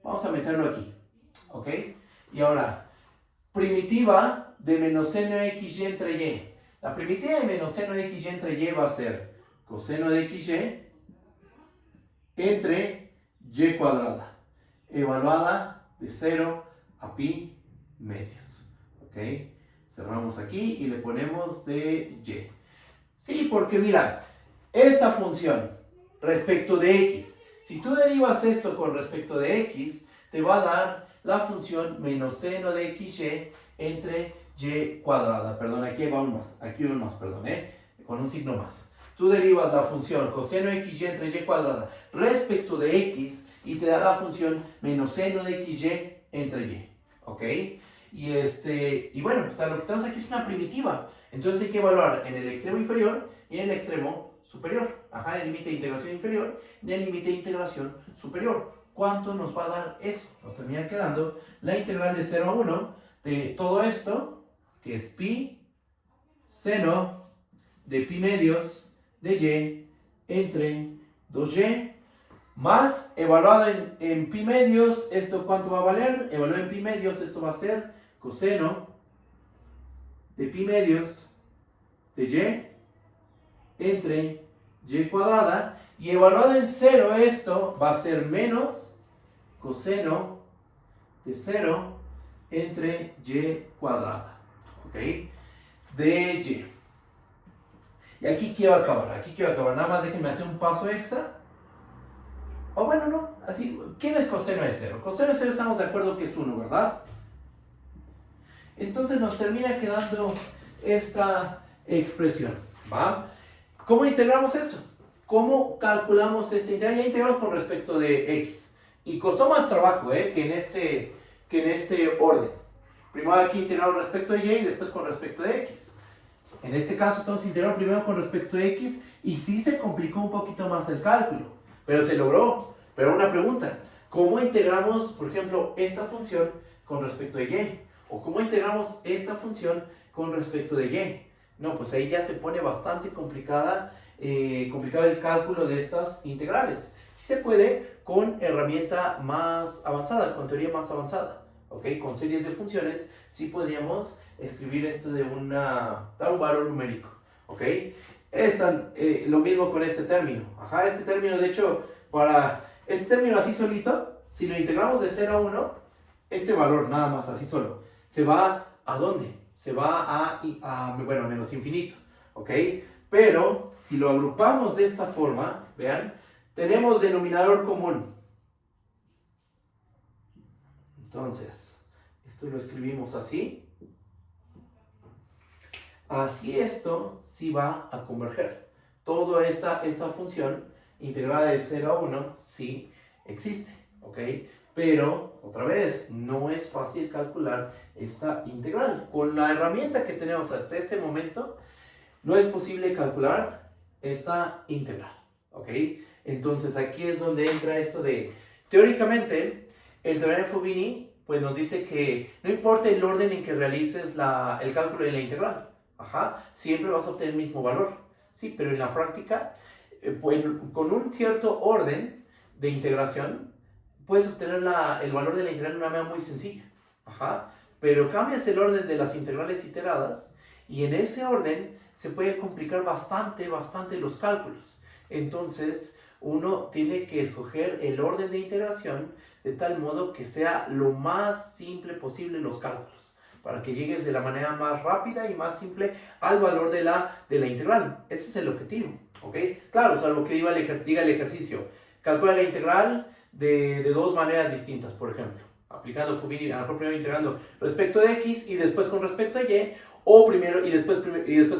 vamos a meterlo aquí, ¿ok? Y ahora, primitiva de menos seno de xy entre y. La primitiva de menos seno de xy entre y va a ser coseno de xy entre y cuadrada, evaluada de 0 a pi medios, ¿ok? Cerramos aquí y le ponemos de y. Sí, porque mira, esta función respecto de x, si tú derivas esto con respecto de x, te va a dar la función menos seno de xy entre y cuadrada. Perdón, aquí va un más, perdón, con un signo más. Tú derivas la función coseno de xy entre y cuadrada respecto de x y te da la función menos seno de xy entre y, ¿ok? Y bueno, o sea, lo que tenemos aquí es una primitiva. Entonces hay que evaluar en el extremo inferior y en el extremo superior. En el límite de integración inferior y en el límite de integración superior. ¿Cuánto nos va a dar eso? Nos termina quedando la integral de 0 a 1 de todo esto, que es pi seno de pi medios de y entre 2y más evaluado en pi medios. ¿Esto cuánto va a valer? Evaluado en pi medios, esto va a ser coseno de pi medios de y entre y cuadrada, y evaluado en 0 esto va a ser menos coseno de 0 entre y cuadrada, ¿ok? De y. Y aquí quiero acabar, nada más déjenme hacer un paso extra. O bueno, no, así, ¿quién es coseno de 0? Coseno de 0 estamos de acuerdo que es 1, ¿verdad? Entonces nos termina quedando esta expresión, ¿va? ¿Cómo integramos eso? ¿Cómo calculamos esta integral? Ya integramos con respecto de x. Y costó más trabajo que en este orden. Primero aquí integramos respecto de y y después con respecto de x. En este caso estamos integrando primero con respecto de x y sí se complicó un poquito más el cálculo. Pero se logró. Pero una pregunta, ¿cómo integramos, por ejemplo, esta función con respecto de y? ¿O cómo integramos esta función con respecto de y? No, pues ahí ya se pone bastante complicado el cálculo de estas integrales. Sí se puede con herramienta más avanzada, con teoría más avanzada, ¿ok? Con series de funciones sí podríamos escribir esto de dar un valor numérico, ¿ok? Lo mismo con este término. Este término, de hecho, para este término así solito, si lo integramos de 0 a 1, este valor nada más así solo, se va ¿a dónde? Se va a menos infinito, ¿ok? Pero si lo agrupamos de esta forma, vean, tenemos denominador común. Entonces, esto lo escribimos así. Así esto sí va a converger. Toda esta función integrada de 0 a 1 sí existe, ¿ok? Pero, otra vez, no es fácil calcular esta integral. Con la herramienta que tenemos hasta este momento, no es posible calcular esta integral, ¿ok? Entonces, aquí es donde entra esto de, teóricamente, el teorema de Fubini, pues nos dice que no importa el orden en que realices el cálculo de la integral, siempre vas a obtener el mismo valor, sí, pero en la práctica, pues, con un cierto orden de integración, puedes obtener el valor de la integral de una manera muy sencilla. Pero cambias el orden de las integrales iteradas y en ese orden se puede complicar bastante los cálculos. Entonces, uno tiene que escoger el orden de integración de tal modo que sea lo más simple posible los cálculos, para que llegues de la manera más rápida y más simple al valor de la integral. Ese es el objetivo, ¿ok? Claro, salvo que diga el ejercicio. Calcula la integral de dos maneras distintas, por ejemplo. Aplicando Fubini, a lo mejor primero integrando respecto de x y después con respecto a y, o primero y después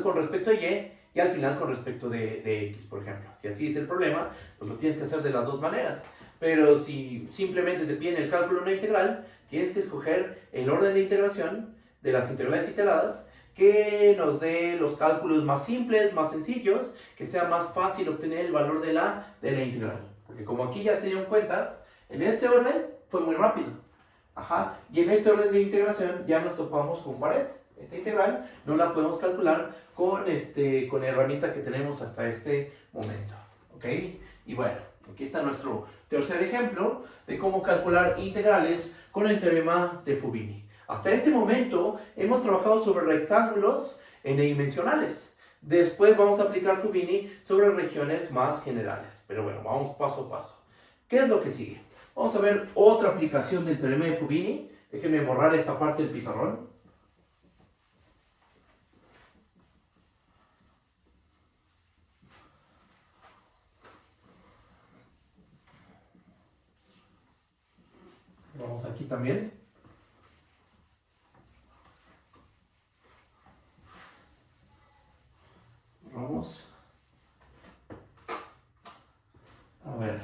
con respecto a y, y al final con respecto de x, por ejemplo. Si así es el problema, pues lo tienes que hacer de las dos maneras. Pero si simplemente te piden el cálculo de una integral, tienes que escoger el orden de integración de las integrales iteradas que nos dé los cálculos más simples, más sencillos, que sea más fácil obtener el valor de la integral. Porque como aquí ya se dieron cuenta, en este orden fue muy rápido. Ajá. Y en este orden de integración ya nos topamos con pared. Esta integral no la podemos calcular con la herramienta que tenemos hasta este momento. ¿Ok? Y bueno, aquí está nuestro tercer ejemplo de cómo calcular integrales con el teorema de Fubini. Hasta este momento hemos trabajado sobre rectángulos n-dimensionales. Después vamos a aplicar Fubini sobre regiones más generales. Pero bueno, vamos paso a paso. ¿Qué es lo que sigue? Vamos a ver otra aplicación del teorema de Fubini. Déjenme borrar esta parte del pizarrón. Vamos aquí también. Vamos. A ver.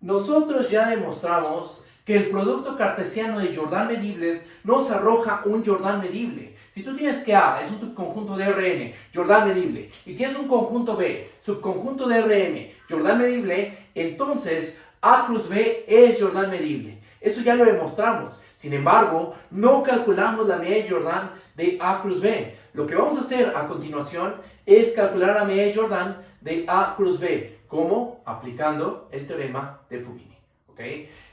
Nosotros ya demostramos que el producto cartesiano de Jordan medibles nos arroja un Jordan medible. Si tú tienes que A es un subconjunto de Rn, Jordan medible, y tienes un conjunto B, subconjunto de Rm, Jordan medible, entonces A cruz B es Jordan medible. Eso ya lo demostramos. Sin embargo, no calculamos la medida de Jordan de A cruz B. Lo que vamos a hacer a continuación es calcular la medida de Jordan de A cruz B. ¿Cómo? Aplicando el teorema de Fubini. ¿Ok?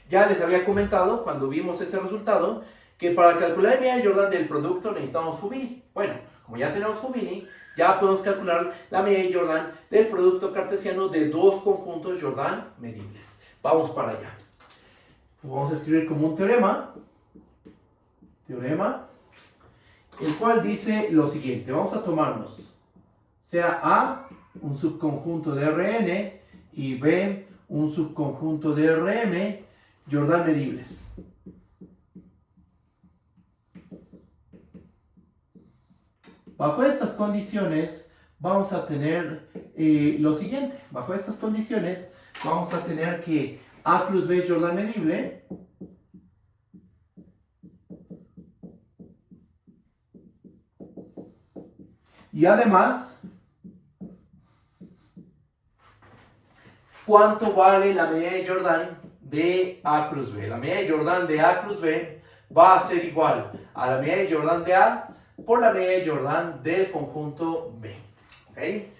Ya les había comentado cuando vimos ese resultado que para calcular la medida de Jordan del producto necesitamos Fubini. Bueno, como ya tenemos Fubini, ya podemos calcular la medida de Jordan del producto cartesiano de dos conjuntos Jordan medibles. Vamos para allá. Vamos a escribir como un teorema, el cual dice lo siguiente. Vamos a tomarnos, sea A un subconjunto de Rn y B un subconjunto de Rm, Jordan medibles. Bajo estas condiciones vamos a tener lo siguiente. Bajo estas condiciones vamos a tener que A cruz B es Jordan medible. Y además, ¿cuánto vale la medida de Jordan de A cruz B? La medida de Jordan de A cruz B va a ser igual a la medida de Jordan de A por la medida de Jordan del conjunto B. ¿Okay?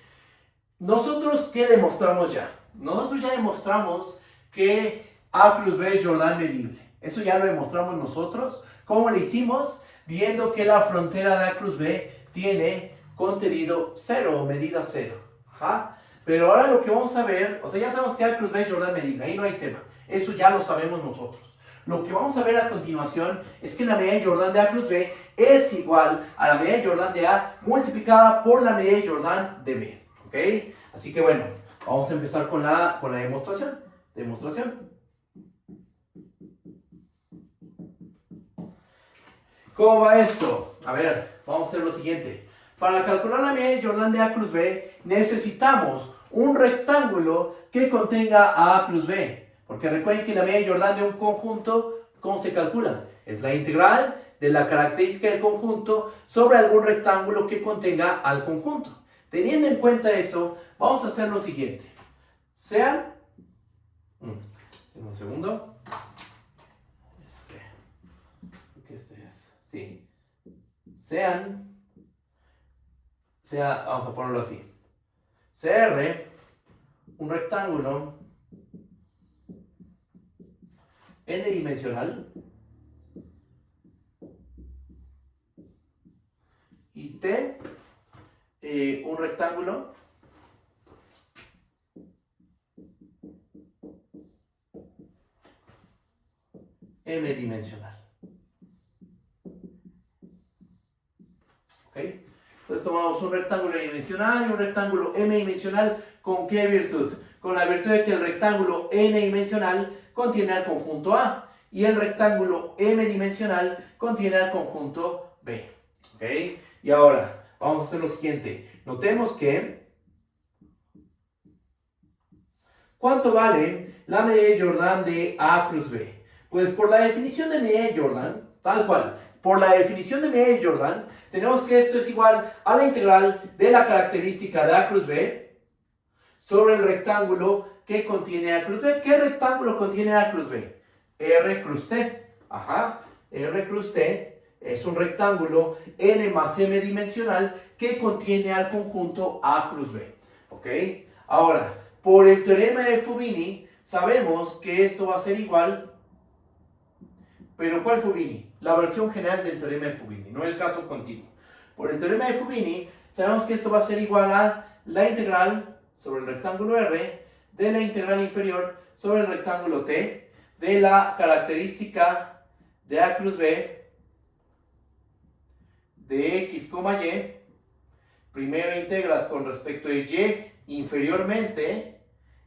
¿Nosotros qué demostramos ya? Nosotros ya demostramos que A cruz B es Jordan medible. Eso ya lo demostramos nosotros. ¿Cómo lo hicimos? Viendo que la frontera de A cruz B tiene contenido 0 o medida 0. Ajá. Pero ahora lo que vamos a ver, o sea, ya sabemos que A cruz B es Jordan medible, ahí no hay tema. Eso ya lo sabemos nosotros. Lo que vamos a ver a continuación es que la medida de Jordan de A cruz B es igual a la medida de Jordan de A multiplicada por la medida de Jordan de B. ¿Ok? Así que bueno, vamos a empezar con la demostración. ¿Cómo va esto? A ver, vamos a hacer lo siguiente. Para calcular la medida de Jordan de A cruz B, necesitamos un rectángulo que contenga a A cruz B. Porque recuerden que la medida de Jordan de un conjunto, ¿cómo se calcula? Es la integral de la característica del conjunto sobre algún rectángulo que contenga al conjunto. Teniendo en cuenta eso, vamos a hacer lo siguiente. Sean, un segundo. Sí. Vamos a ponerlo así. CR, un rectángulo n-dimensional, y T, un rectángulo m-dimensional. ¿Ok? Entonces tomamos un rectángulo n-dimensional y un rectángulo m-dimensional. ¿Con qué virtud? Con la virtud de que el rectángulo n-dimensional contiene al conjunto A y el rectángulo m-dimensional contiene al conjunto B. ¿Ok? Y ahora vamos a hacer lo siguiente. Notemos que ¿cuánto vale la medida de Jordan de A cruz B? Pues por la definición de medida de Jordan, tal cual, por la definición de medida de Jordan, tenemos que esto es igual a la integral de la característica de A cruz B sobre el rectángulo que contiene A cruz B. ¿Qué rectángulo contiene A cruz B? R cruz T. Ajá, R cruz T es un rectángulo n más m dimensional que contiene al conjunto A cruz B. ¿Ok? Ahora, por el teorema de Fubini, sabemos que esto va a ser igual, pero ¿cuál Fubini? La versión general del teorema de Fubini, no el caso continuo. Por el teorema de Fubini, sabemos que esto va a ser igual a la integral sobre el rectángulo R de la integral inferior sobre el rectángulo T de la característica de A cruz B de x, y. Primero integras con respecto de y inferiormente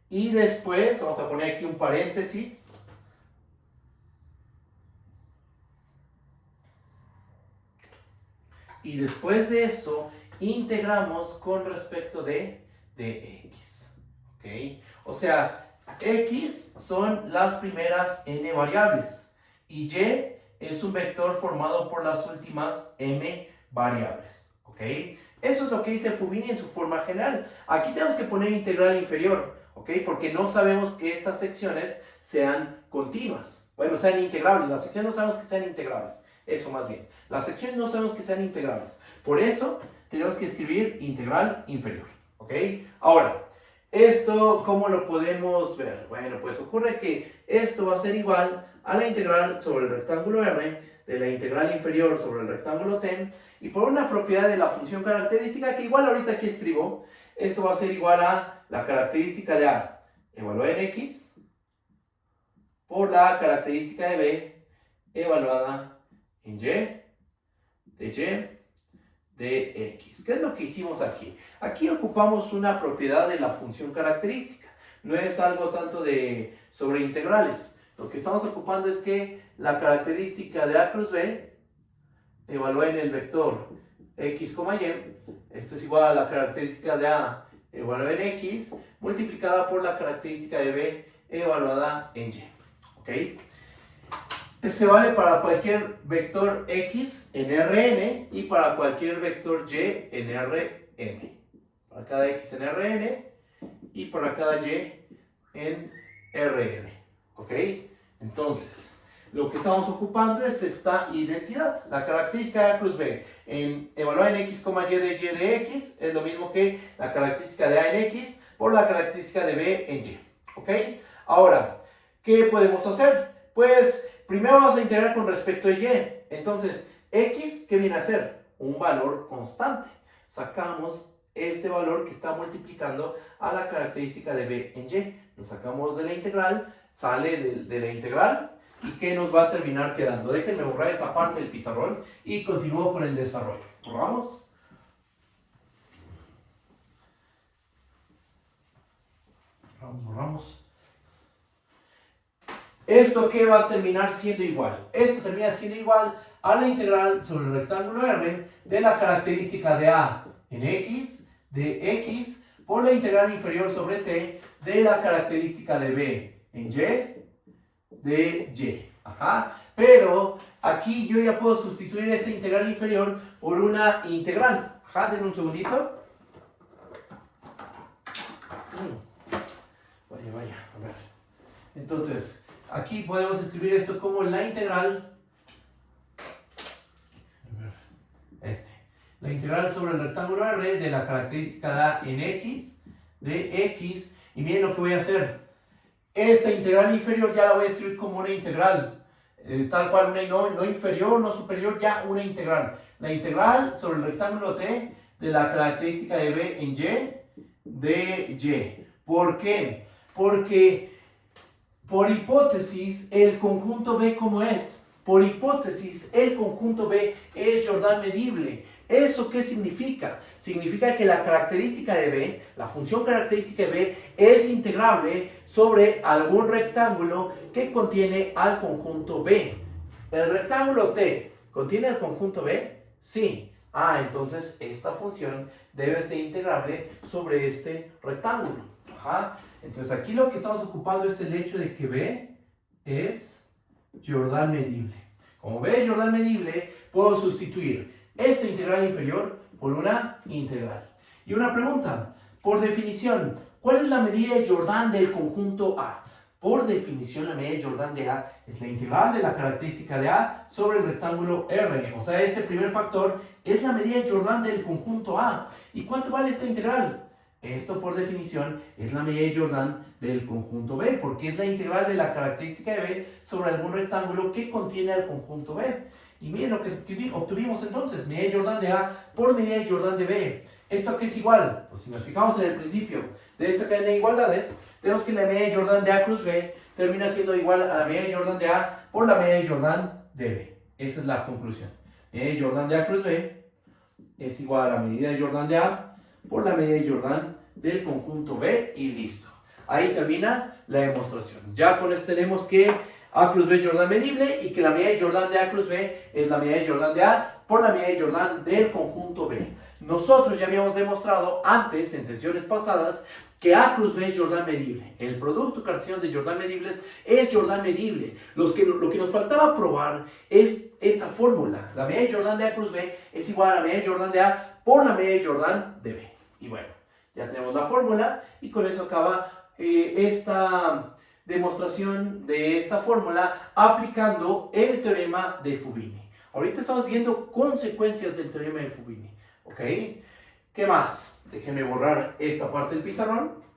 y después, vamos a poner aquí un paréntesis, y después de eso integramos con respecto de x. ¿Ok? O sea, x son las primeras n variables y y es un vector formado por las últimas m variables. ¿Ok? Eso es lo que dice Fubini en su forma general. Aquí tenemos que poner integral inferior, ¿ok? Porque no sabemos que estas secciones sean continuas. Bueno, sean integrables. Las secciones no sabemos que sean integrables. Eso más bien. Las secciones no sabemos que sean integrables. Por eso tenemos que escribir integral inferior, ¿ok? Ahora, ¿esto cómo lo podemos ver? Bueno, pues ocurre que esto va a ser igual a la integral sobre el rectángulo R de la integral inferior sobre el rectángulo T, y por una propiedad de la función característica que igual ahorita aquí escribo, esto va a ser igual a la característica de A evaluada en X por la característica de B evaluada en Y de X. ¿Qué es lo que hicimos aquí? Aquí ocupamos una propiedad de la función característica. No es algo tanto de sobre integrales. Lo que estamos ocupando es que la característica de A cruz B evalúa en el vector x, y. Esto es igual a la característica de A evaluada en X multiplicada por la característica de B evaluada en Y. ¿Ok? Esto se vale para cualquier vector X en Rn y para cualquier vector Y en Rm. Para cada X en Rn y para cada Y en Rm. ¿Ok? Entonces, lo que estamos ocupando es esta identidad. La característica de A cruz B en evaluar en X, Y de X es lo mismo que la característica de A en X por la característica de B en Y. ¿Ok? Ahora, ¿qué podemos hacer? Pues primero vamos a integrar con respecto a Y. Entonces, X, ¿qué viene a ser? Un valor constante. Sacamos este valor que está multiplicando a la característica de B en Y. Lo sacamos de la integral, sale de la integral. ¿Y qué nos va a terminar quedando? Déjenme borrar esta parte del pizarrón y continúo con el desarrollo. ¿Borramos? Borramos. ¿Esto qué va a terminar siendo igual? Esto termina siendo igual a la integral sobre el rectángulo R de la característica de A en X de X por la integral inferior sobre T de la característica de B en Y de Y. Ajá. Pero aquí yo ya puedo sustituir esta integral inferior por una integral. Ajá, denme un segundito. Vaya, a ver. Entonces, aquí podemos escribir esto como la integral. La integral sobre el rectángulo R de la característica de A en X de X. Y miren lo que voy a hacer. Esta integral inferior ya la voy a escribir como una integral, tal cual, no inferior, no superior, ya una integral. La integral sobre el rectángulo T de la característica de B en Y de Y. ¿Por qué? Porque por hipótesis, el conjunto B, ¿cómo es? Por hipótesis, el conjunto B es Jordan medible. ¿Eso qué significa? Significa que la característica de B, la función característica de B, es integrable sobre algún rectángulo que contiene al conjunto B. ¿El rectángulo T contiene el conjunto B? Sí. Entonces esta función debe ser integrable sobre este rectángulo. Entonces aquí lo que estamos ocupando es el hecho de que B es Jordan medible. Como B es Jordan medible, puedo sustituir esta integral inferior por una integral. Y una pregunta, por definición, ¿cuál es la medida de Jordan del conjunto A? Por definición, la medida de Jordan de A es la integral de la característica de A sobre el rectángulo R. O sea, este primer factor es la medida de Jordan del conjunto A. ¿Y cuánto vale esta integral? Esto, por definición, es la medida de Jordan del conjunto B, porque es la integral de la característica de B sobre algún rectángulo que contiene al conjunto B. Y miren lo que obtuvimos entonces, medida de Jordan de A por medida de Jordan de B. ¿Esto a qué es igual? Pues si nos fijamos en el principio de esta cadena de igualdades, tenemos que la medida de Jordan de A cruz B termina siendo igual a la medida de Jordan de A por la medida de Jordan de B. Esa es la conclusión. Medida de Jordan de A cruz B es igual a la medida de Jordan de A por la medida de Jordan del conjunto B y listo. Ahí termina la demostración. Ya con esto tenemos que A cruz B es Jordan medible y que la medida de Jordan de A cruz B es la medida de Jordan de A por la medida de Jordan del conjunto B. Nosotros ya habíamos demostrado antes, en sesiones pasadas, que A cruz B es Jordan medible. El producto cartesiano de Jordan medibles es Jordan medible. Lo que nos faltaba probar es esta fórmula. La medida de Jordan de A cruz B es igual a la medida de Jordan de A por la medida de Jordan de B. Y bueno, ya tenemos la fórmula y con eso acaba esta demostración de esta fórmula aplicando el teorema de Fubini. Ahorita estamos viendo consecuencias del teorema de Fubini. ¿Ok? ¿Qué más? Déjenme borrar esta parte del pizarrón.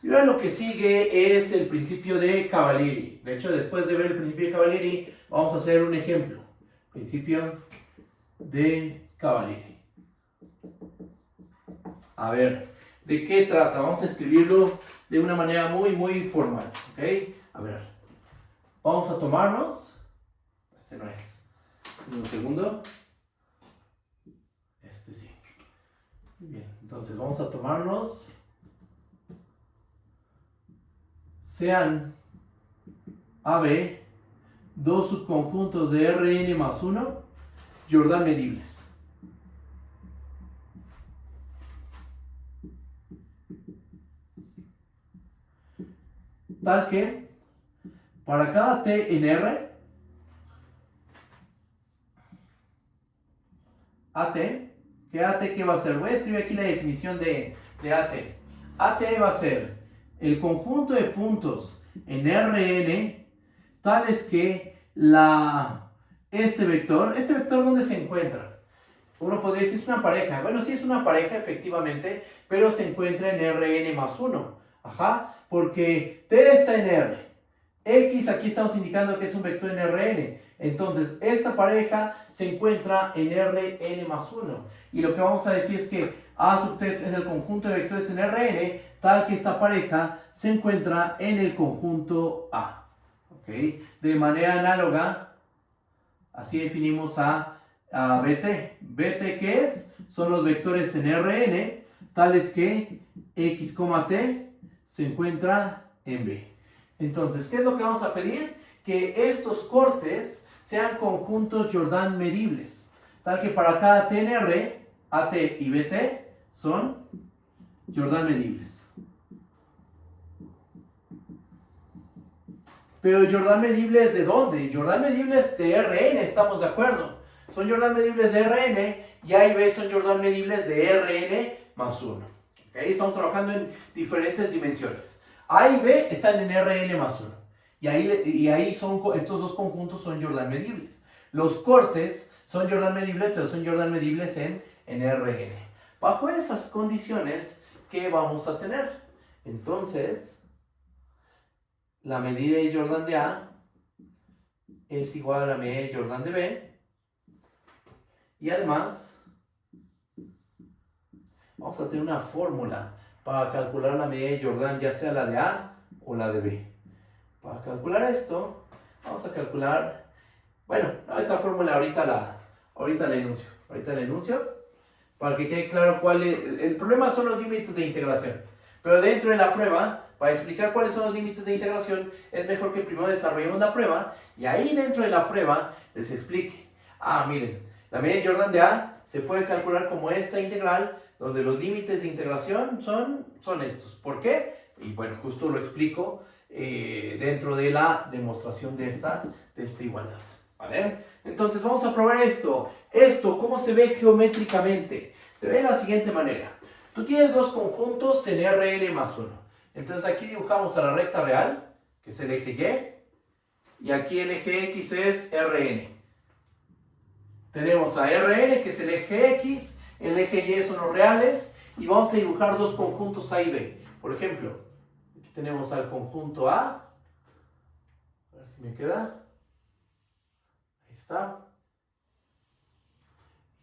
Y ahora lo que sigue es el principio de Cavalieri. De hecho, después de ver el principio de Cavalieri, vamos a hacer un ejemplo. Principio de Cavalieri. A ver, ¿de qué trata? Vamos a escribirlo de una manera muy formal. ¿Ok? A ver, vamos a tomarnos. Este no es. Un segundo. Este sí. Muy bien, entonces vamos a tomarnos. Sean AB dos subconjuntos de Rn más 1 Jordan medibles. Tal que para cada t en R, AT, ¿qué AT qué va a ser? Voy a escribir aquí la definición de AT. AT va a ser el conjunto de puntos en Rn tales que este vector ¿dónde se encuentra? Uno podría decir es una pareja. Bueno, sí es una pareja efectivamente, pero se encuentra en Rn más 1. Porque t está en R. X aquí estamos indicando que es un vector en Rn. Entonces, esta pareja se encuentra en Rn más 1. Y lo que vamos a decir es que A sub t es el conjunto de vectores en Rn, tal que esta pareja se encuentra en el conjunto A. ¿Ok? De manera análoga, así definimos a BT. ¿BT qué es? Son los vectores en Rn, tales que X, T se encuentra en B. Entonces, ¿qué es lo que vamos a pedir? Que estos cortes sean conjuntos Jordan medibles, tal que para cada t en R, AT y BT son Jordan medibles. Pero Jordan medibles ¿de dónde? Jordan medibles de Rn, estamos de acuerdo. Son Jordan medibles de Rn y A y B son Jordan medibles de Rn más 1. ¿Okay? Estamos trabajando en diferentes dimensiones. A y B están en Rn más 1. Y ahí son, estos dos conjuntos son Jordan medibles. Los cortes son Jordan medibles, pero son Jordan medibles en Rn. Bajo esas condiciones, ¿qué vamos a tener? Entonces, la medida de Jordan de A es igual a la medida de Jordan de B. Y además, vamos a tener una fórmula para calcular la medida de Jordan, ya sea la de A o la de B. Para calcular esto, vamos a calcular, bueno, esta fórmula ahorita la enuncio, para que quede claro cuál es, el problema son los límites de integración. Pero dentro de la prueba, para explicar cuáles son los límites de integración, es mejor que primero desarrollemos la prueba y ahí dentro de la prueba les explique. Miren, la medida de Jordan de A se puede calcular como esta integral, donde los límites de integración son estos. ¿Por qué? Y bueno, justo lo explico dentro de la demostración de esta igualdad. ¿Vale? Entonces vamos a probar esto. Esto, ¿cómo se ve geométricamente? Se ve de la siguiente manera. Tú tienes dos conjuntos en Rn más 1. Entonces aquí dibujamos a la recta real, que es el eje Y, y aquí el eje X es Rn. Tenemos a Rn, que es el eje X, el eje Y son los reales, y vamos a dibujar dos conjuntos A y B. Por ejemplo, aquí tenemos al conjunto A ver si me queda. Ahí está.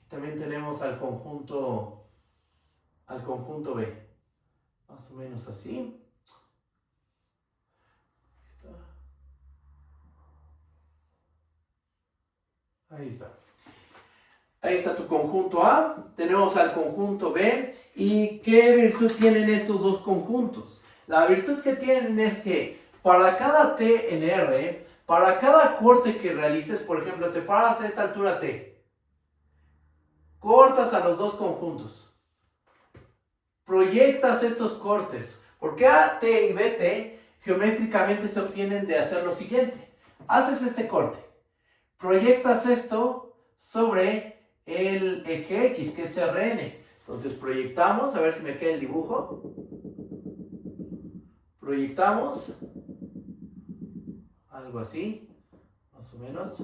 Y también tenemos al conjunto B. Más o menos así. Ahí está. Ahí está tu conjunto A. Tenemos al conjunto B. ¿Y qué virtud tienen estos dos conjuntos? La virtud que tienen es que para cada T en R, para cada corte que realices, por ejemplo, te paras a esta altura T, cortas a los dos conjuntos, proyectas estos cortes, porque AT y BT geométricamente se obtienen de hacer lo siguiente. Haces este corte, proyectas esto sobre el eje X, que es Rn. Entonces proyectamos, a ver si me queda el dibujo. Proyectamos algo así, más o menos.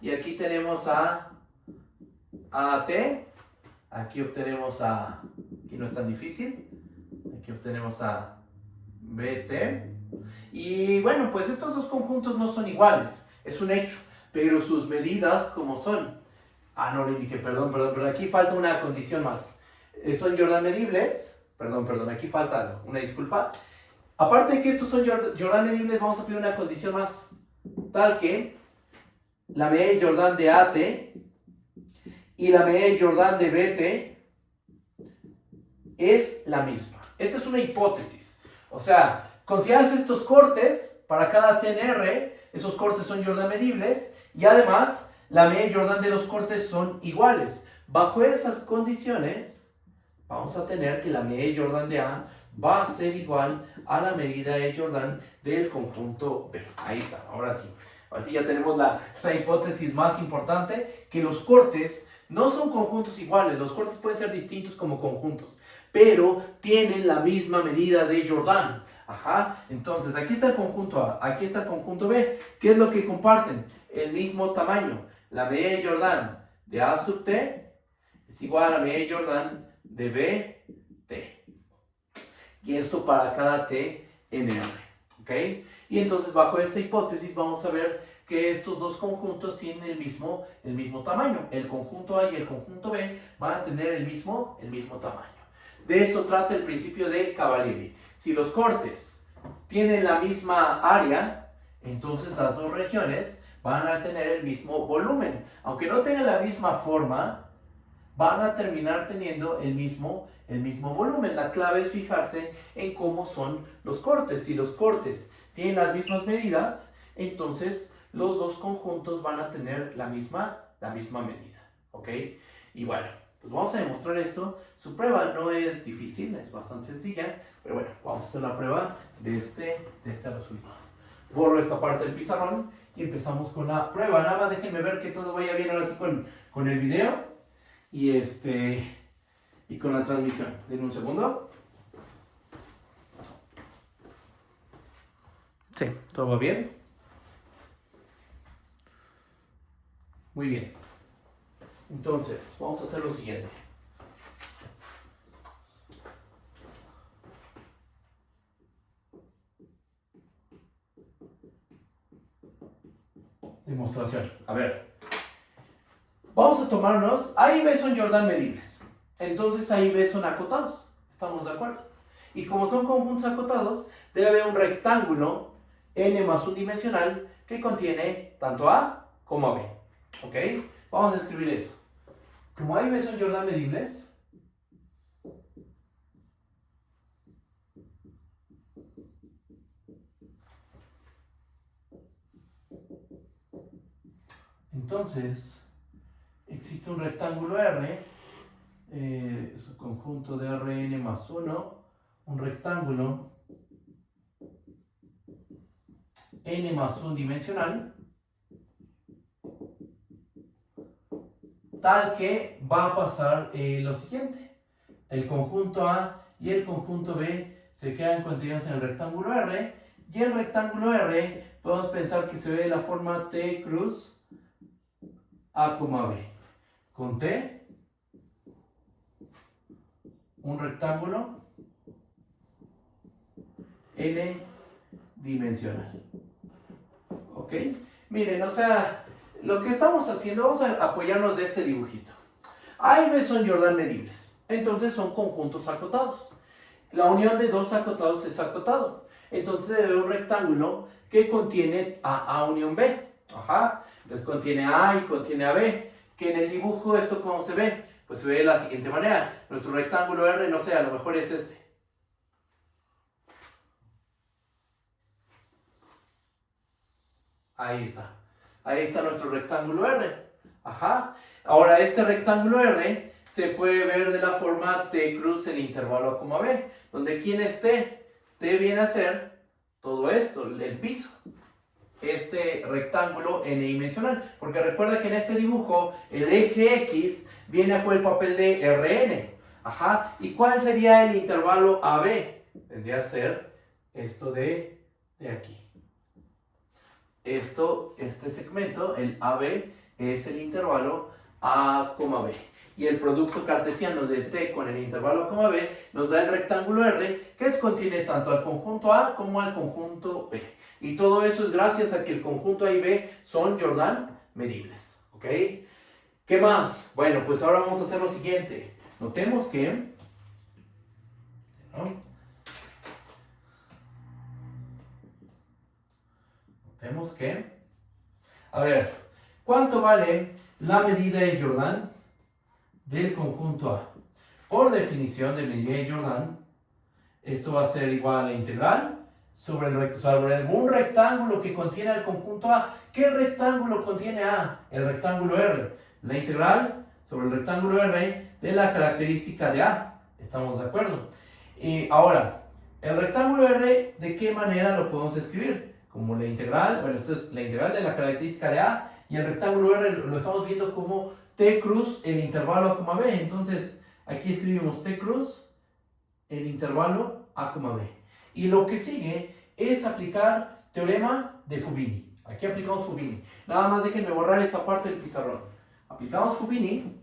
Y aquí tenemos a T. Aquí obtenemos aquí no es tan difícil. Aquí obtenemos a BT. Y bueno, pues estos dos conjuntos no son iguales, es un hecho, pero sus medidas, ¿cómo son? No le indiqué, perdón, aquí falta una condición más. Son Jordan medibles. Perdón, aquí falta algo, una disculpa. Aparte de que estos son Jordan medibles, vamos a pedir una condición más, tal que la medida de Jordan de AT y la medida de Jordan de BT es la misma. Esta es una hipótesis. O sea, consideras estos cortes para cada T en R, esos cortes son Jordan medibles y además la medida de Jordan de los cortes son iguales. Bajo esas condiciones, vamos a tener que la medida de Jordan de A va a ser igual a la medida de Jordan del conjunto B. Ahí está, ahora sí. Así ya tenemos la hipótesis más importante, que los cortes no son conjuntos iguales. Los cortes pueden ser distintos como conjuntos, pero tienen la misma medida de Jordan. Entonces aquí está el conjunto A, aquí está el conjunto B. ¿Qué es lo que comparten? El mismo tamaño. La medida de Jordan de A sub T es igual a la medida de Jordan de BT. Y esto para cada T en R. ¿Ok? Y entonces bajo esta hipótesis vamos a ver que estos dos conjuntos tienen el mismo tamaño. El conjunto A y el conjunto B van a tener el mismo tamaño. De eso trata el principio de Cavalieri. Si los cortes tienen la misma área, entonces las dos regiones van a tener el mismo volumen. Aunque no tengan la misma forma, van a terminar teniendo el mismo volumen. La clave es fijarse en cómo son los cortes. Si los cortes tienen las mismas medidas, entonces los dos conjuntos van a tener la misma medida. ¿Ok? Y bueno, pues vamos a demostrar esto. Su prueba no es difícil, es bastante sencilla, pero bueno, vamos a hacer la prueba de este resultado. Borro esta parte del pizarrón y empezamos con la prueba. Nada más déjenme ver que todo vaya bien ahora sí con el video y con la transmisión. Denme un segundo. Sí, todo va bien. Muy bien. Entonces, vamos a hacer lo siguiente. Demostración. A ver. Vamos a tomarnos, A y B son Jordan medibles. Entonces A y B son acotados. ¿Estamos de acuerdo? Y como son conjuntos acotados, debe haber un rectángulo n más un dimensional que contiene tanto A como B. ¿Ok? Vamos a escribir eso. Como A y B son Jordan medibles, entonces existe un rectángulo R, es un conjunto de Rn más 1, un rectángulo n más 1 dimensional, tal que va a pasar lo siguiente. El conjunto A y el conjunto B se quedan contenidos en el rectángulo R, y el rectángulo R podemos pensar que se ve de la forma T cruz A, B. Con T, un rectángulo n dimensional. ¿Ok? Miren, o sea, lo que estamos haciendo, vamos a apoyarnos de este dibujito. A y B son Jordan medibles, entonces son conjuntos acotados. La unión de dos acotados es acotado. Entonces debe haber un rectángulo que contiene a unión B. Ajá. Entonces contiene A y contiene a B. Que en el dibujo, ¿esto cómo se ve? Pues se ve de la siguiente manera. Nuestro rectángulo R, no sé, a lo mejor es este. Ahí está. Ahí está nuestro rectángulo R. Ajá. Ahora este rectángulo R se puede ver de la forma T cruz el intervalo A, B. Donde ¿quién es T? T viene a ser todo esto, el piso. Este rectángulo n dimensional. Porque recuerda que en este dibujo el eje X viene a jugar el papel de Rn. Ajá. ¿Y cuál sería el intervalo AB? Tendría que ser esto de aquí. Este segmento, el AB, es el intervalo A, B. Y el producto cartesiano de T con el intervalo A, B nos da el rectángulo R que contiene tanto al conjunto A como al conjunto B. Y todo eso es gracias a que el conjunto A y B son Jordan medibles. ¿Ok? ¿Qué más? Bueno, pues ahora vamos a hacer lo siguiente. Notemos que... ¿no? Notemos que... A ver, ¿cuánto vale la medida de Jordan del conjunto A? Por definición de medida de Jordan, esto va a ser igual a la integral sobre algún rectángulo que contiene el conjunto A. ¿Qué rectángulo contiene A? El rectángulo R. La integral sobre el rectángulo R de la característica de A. ¿Estamos de acuerdo? Y ahora, el rectángulo R, ¿de qué manera lo podemos escribir? Como la integral, bueno, esto es la integral de la característica de A, y el rectángulo R lo estamos viendo como T cruz el intervalo A, B. Entonces, aquí escribimos T cruz el intervalo A, B. Y lo que sigue es aplicar teorema de Fubini. Aquí aplicamos Fubini. Nada más déjenme borrar esta parte del pizarrón. Aplicamos Fubini.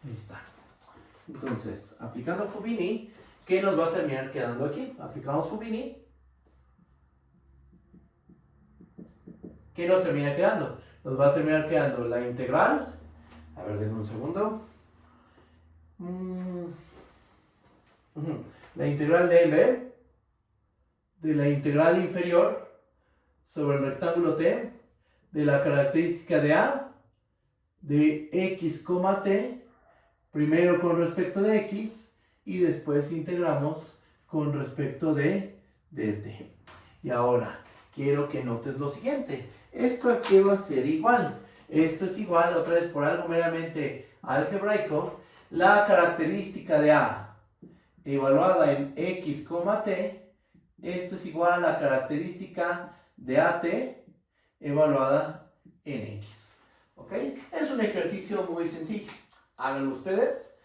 Ahí está. Entonces, aplicando Fubini, ¿qué nos va a terminar quedando aquí? Aplicamos Fubini. ¿Qué nos termina quedando? Nos va a terminar quedando la integral. A ver, denme un segundo. La integral de b de la integral inferior sobre el rectángulo t de la característica de a de x, t, primero con respecto de x y después integramos con respecto de t. Y ahora quiero que notes lo siguiente. Esto aquí va a ser igual. Esto es igual, otra vez por algo meramente algebraico, la característica de a evaluada en x, t, esto es igual a la característica de at evaluada en X. ¿Ok? Es un ejercicio muy sencillo. Háganlo ustedes.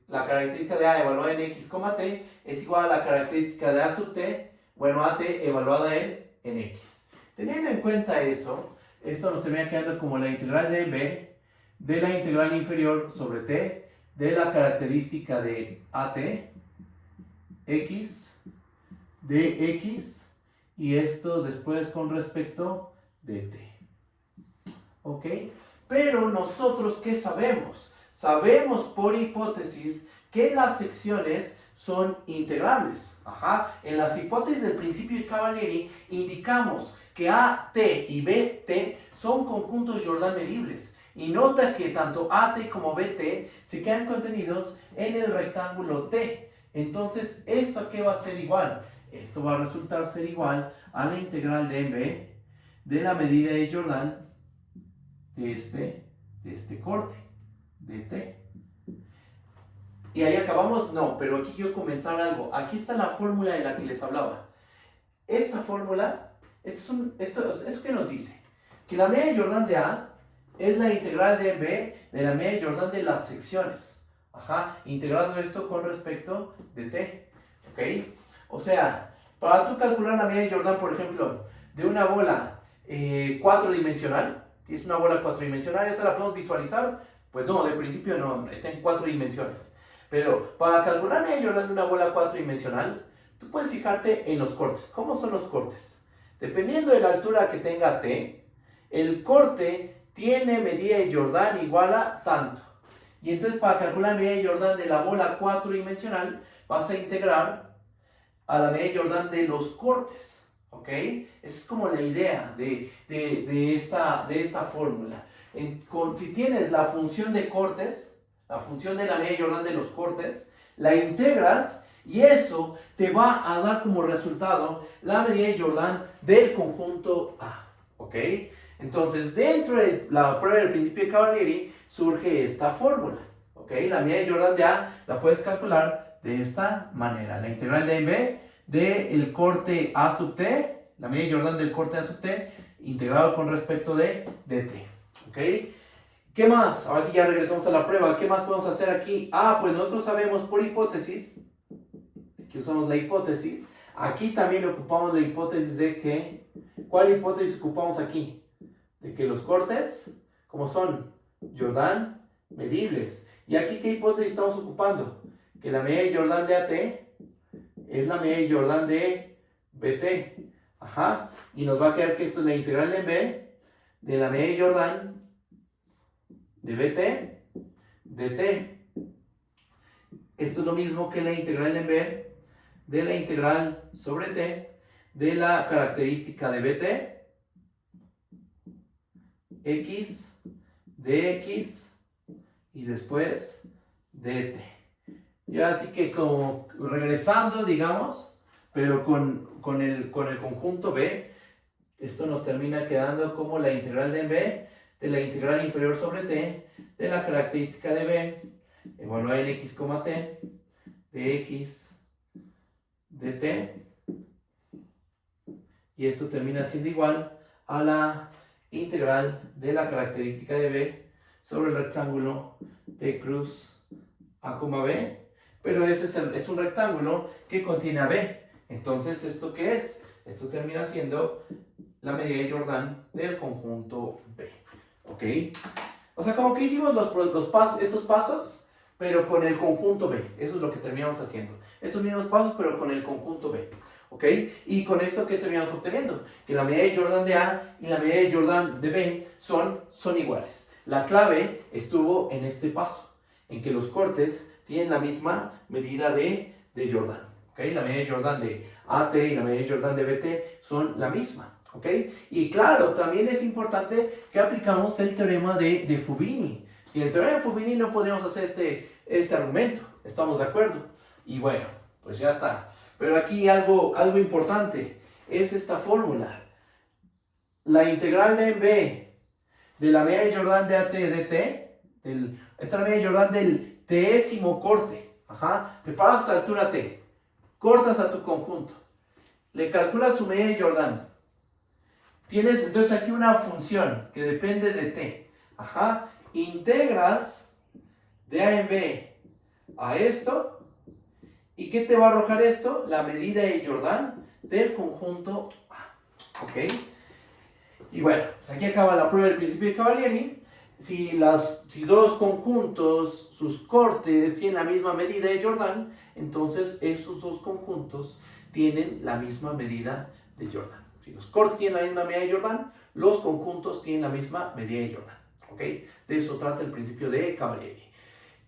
La característica de A evaluada en X, T es igual a la característica de A sub T, AT evaluada en X. Teniendo en cuenta eso, esto nos termina quedando como la integral de B de la integral inferior sobre T de la característica de AT, X, de X, y esto después con respecto de T. ¿Ok? Pero nosotros, ¿qué sabemos? Sabemos por hipótesis que las secciones son integrables. En las hipótesis del principio de Cavalieri indicamos que AT y BT son conjuntos Jordan medibles. Y nota que tanto AT como BT se quedan contenidos en el rectángulo T. Entonces, ¿esto a qué va a ser igual? Esto va a resultar ser igual a la integral de B de la medida de Jordan de este corte, de T. ¿Y ahí acabamos? No, pero aquí quiero comentar algo. Aquí está la fórmula de la que les hablaba. Esta fórmula, esto que nos dice que la media de Jordan de A es la integral de B de la media de Jordan de las secciones. Integrando esto con respecto de T. ¿Ok? O sea, para tú calcular la media de Jordan, por ejemplo, de una bola 4-dimensional, si es una bola 4-dimensional, ¿esta la podemos visualizar? Pues no, de principio no, está en 4 dimensiones. Pero para calcular la media de Jordan de una bola 4-dimensional, tú puedes fijarte en los cortes. ¿Cómo son los cortes? Dependiendo de la altura que tenga T, el corte tiene medida de Jordan igual a tanto. Y entonces para calcular la medida de Jordan de la bola 4-dimensional, vas a integrar a la medida de Jordan de los cortes. ¿Ok? Esa es como la idea de esta fórmula. Si tienes la función de cortes, la función de la media de Jordan de los cortes, la integras y eso te va a dar como resultado la medida de Jordan del conjunto A. ¿Ok? Entonces, dentro de la prueba del principio de Cavalieri surge esta fórmula. ¿Ok? La medida de Jordan de A la puedes calcular de esta manera. La integral de B del corte A sub T, la medida de Jordan del corte A sub T, integrado con respecto de T. ¿Ok? ¿Qué más? Ahora sí ya regresamos a la prueba. ¿Qué más podemos hacer aquí? Pues nosotros sabemos por hipótesis, aquí usamos la hipótesis, aquí también ocupamos la hipótesis de que, ¿cuál hipótesis ocupamos aquí? De que los cortes, ¿cómo son? Jordan medibles. ¿Y aquí qué hipótesis estamos ocupando? Que la medida de Jordan de AT es la medida de Jordan de BT. Y nos va a quedar que esto es la integral de B de la medida de Jordan de BT de T. Esto es lo mismo que la integral en B de la integral sobre T de la característica de BT X de X y después de T. Ya así que como regresando, digamos, pero con el conjunto B, esto nos termina quedando como la integral de B de la integral inferior sobre T de la característica de B evaluada en X, T de X de T, y esto termina siendo igual a la integral de la característica de B sobre el rectángulo T cruz A, B, pero ese es un rectángulo que contiene a B. Entonces, ¿esto qué es? Esto termina siendo la medida de Jordan del conjunto B. ¿Ok? O sea, como que hicimos estos pasos, pero con el conjunto B. Eso es lo que terminamos haciendo. Estos mismos pasos, pero con el conjunto B. ¿Ok? Y con esto, ¿qué terminamos obteniendo? Que la medida de Jordan de A y la medida de Jordan de B son iguales. La clave estuvo en este paso, en que los cortes tienen la misma medida de Jordan. ¿Ok? La medida de Jordan de AT y la medida de Jordan de BT son la misma. ¿Ok? Y claro, también es importante que aplicamos el teorema de Fubini. Sin el teorema de Fubini no podríamos hacer este argumento. ¿Estamos de acuerdo? Y bueno, pues ya está. Pero aquí algo importante es esta fórmula. La integral de B de la medida de Jordan de AT de T, esta es la medida de Jordan del tésimo corte. Te pasas a la altura T, cortas a tu conjunto, le calculas su medida de Jordan. Tienes entonces aquí una función que depende de t. Ajá. Integras de a en b a esto. ¿Y qué te va a arrojar esto? La medida de Jordan del conjunto A. ¿Ok? Y bueno, pues aquí acaba la prueba del principio de Cavalieri. Si dos conjuntos, sus cortes, tienen la misma medida de Jordan, entonces esos dos conjuntos tienen la misma medida de Jordan. Si los cortes tienen la misma medida de Jordan, los conjuntos tienen la misma medida de Jordan. ¿Ok? De eso trata el principio de Cavalieri.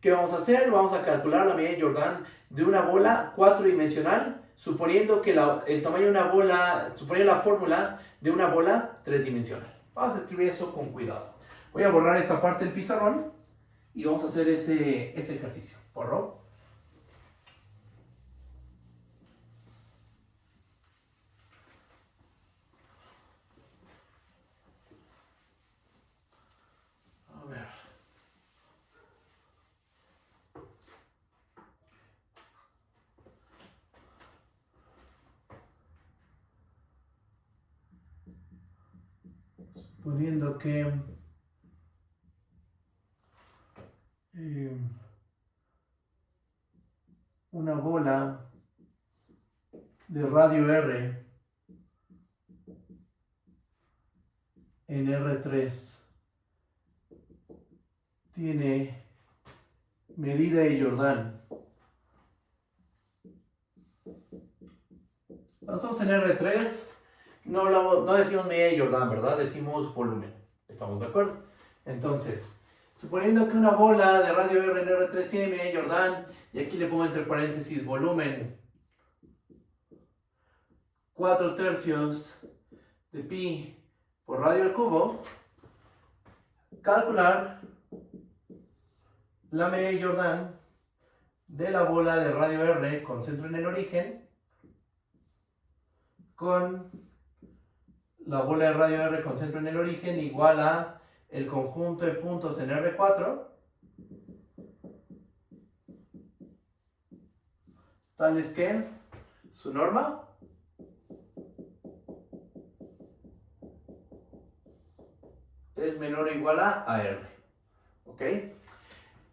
¿Qué vamos a hacer? Vamos a calcular la medida de Jordan de una bola 4-dimensional, suponiendo que el tamaño de una bola, suponiendo la fórmula de una bola 3-dimensional. Vamos a escribir eso con cuidado. Voy a borrar esta parte del pizarrón y vamos a hacer ese ejercicio. ¿Borro? A ver. Suponiendo que una bola de radio R en R3 tiene medida de Jordan. Nosotros en R3 no decimos medida de Jordan, ¿verdad? Decimos volumen. ¿Estamos de acuerdo? Entonces, suponiendo que una bola de radio R en R3 tiene medida de Jordan, y aquí le pongo entre paréntesis volumen 4/3 de pi por radio al cubo, calcular la medida de Jordan de la bola de radio R con centro en el origen con la bola de radio R con centro en el origen igual a el conjunto de puntos en R4 tales que su norma es menor o igual a R. ¿Ok?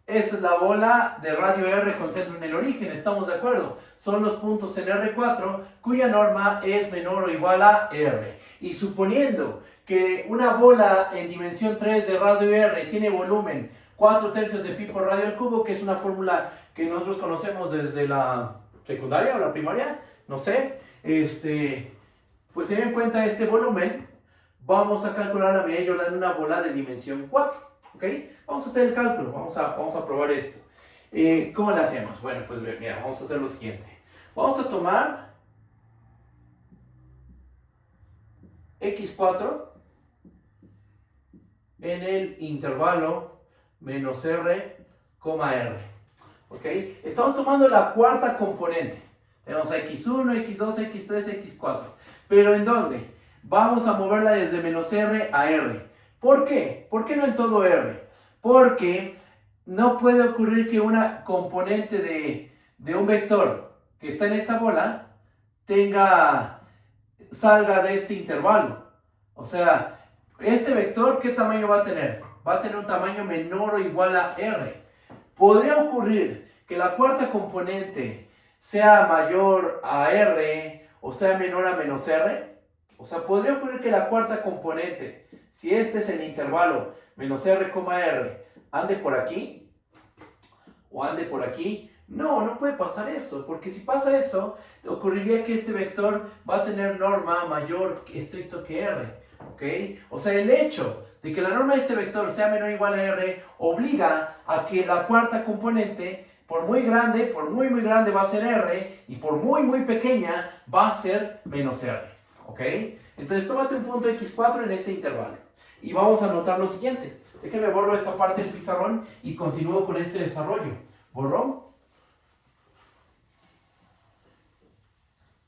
Esta es la bola de radio R con centro en el origen, ¿estamos de acuerdo? Son los puntos en R4 cuya norma es menor o igual a R. Y suponiendo que una bola en dimensión 3 de radio R tiene volumen 4/3 de pi por radio al cubo, que es una fórmula que nosotros conocemos desde la secundaria o la primaria, no sé, pues teniendo en cuenta este volumen, vamos a calcular la medida de Jordan de una bola de dimensión 4. ¿Ok? Vamos a hacer el cálculo, vamos a probar esto. ¿Cómo lo hacemos? Bueno, pues mira, vamos a hacer lo siguiente. Vamos a tomar x4 en el intervalo menos r, r. ¿Ok? Estamos tomando la cuarta componente. Tenemos a x1, x2, x3, x4. ¿Pero en dónde? Vamos a moverla desde menos r a r. ¿Por qué? ¿Por qué no en todo R? Porque no puede ocurrir que una componente de un vector que está en esta bola salga de este intervalo. O sea, este vector, ¿qué tamaño va a tener? Va a tener un tamaño menor o igual a R. Podría ocurrir que la cuarta componente sea mayor a R o sea menor a menos R. O sea, podría ocurrir que la cuarta componente, si este es el intervalo menos r, r, ande por aquí o ande por aquí. No puede pasar eso, porque si pasa eso, ocurriría que este vector va a tener norma mayor estricto que r. ¿Ok? O sea, el hecho de que la norma de este vector sea menor o igual a r obliga a que la cuarta componente, por muy grande, por muy grande va a ser r, y por muy pequeña va a ser menos r. ¿Ok? Entonces tómate un punto x4 en este intervalo. Y vamos a anotar lo siguiente. Déjenme borro esta parte del pizarrón y continúo con este desarrollo. Borro.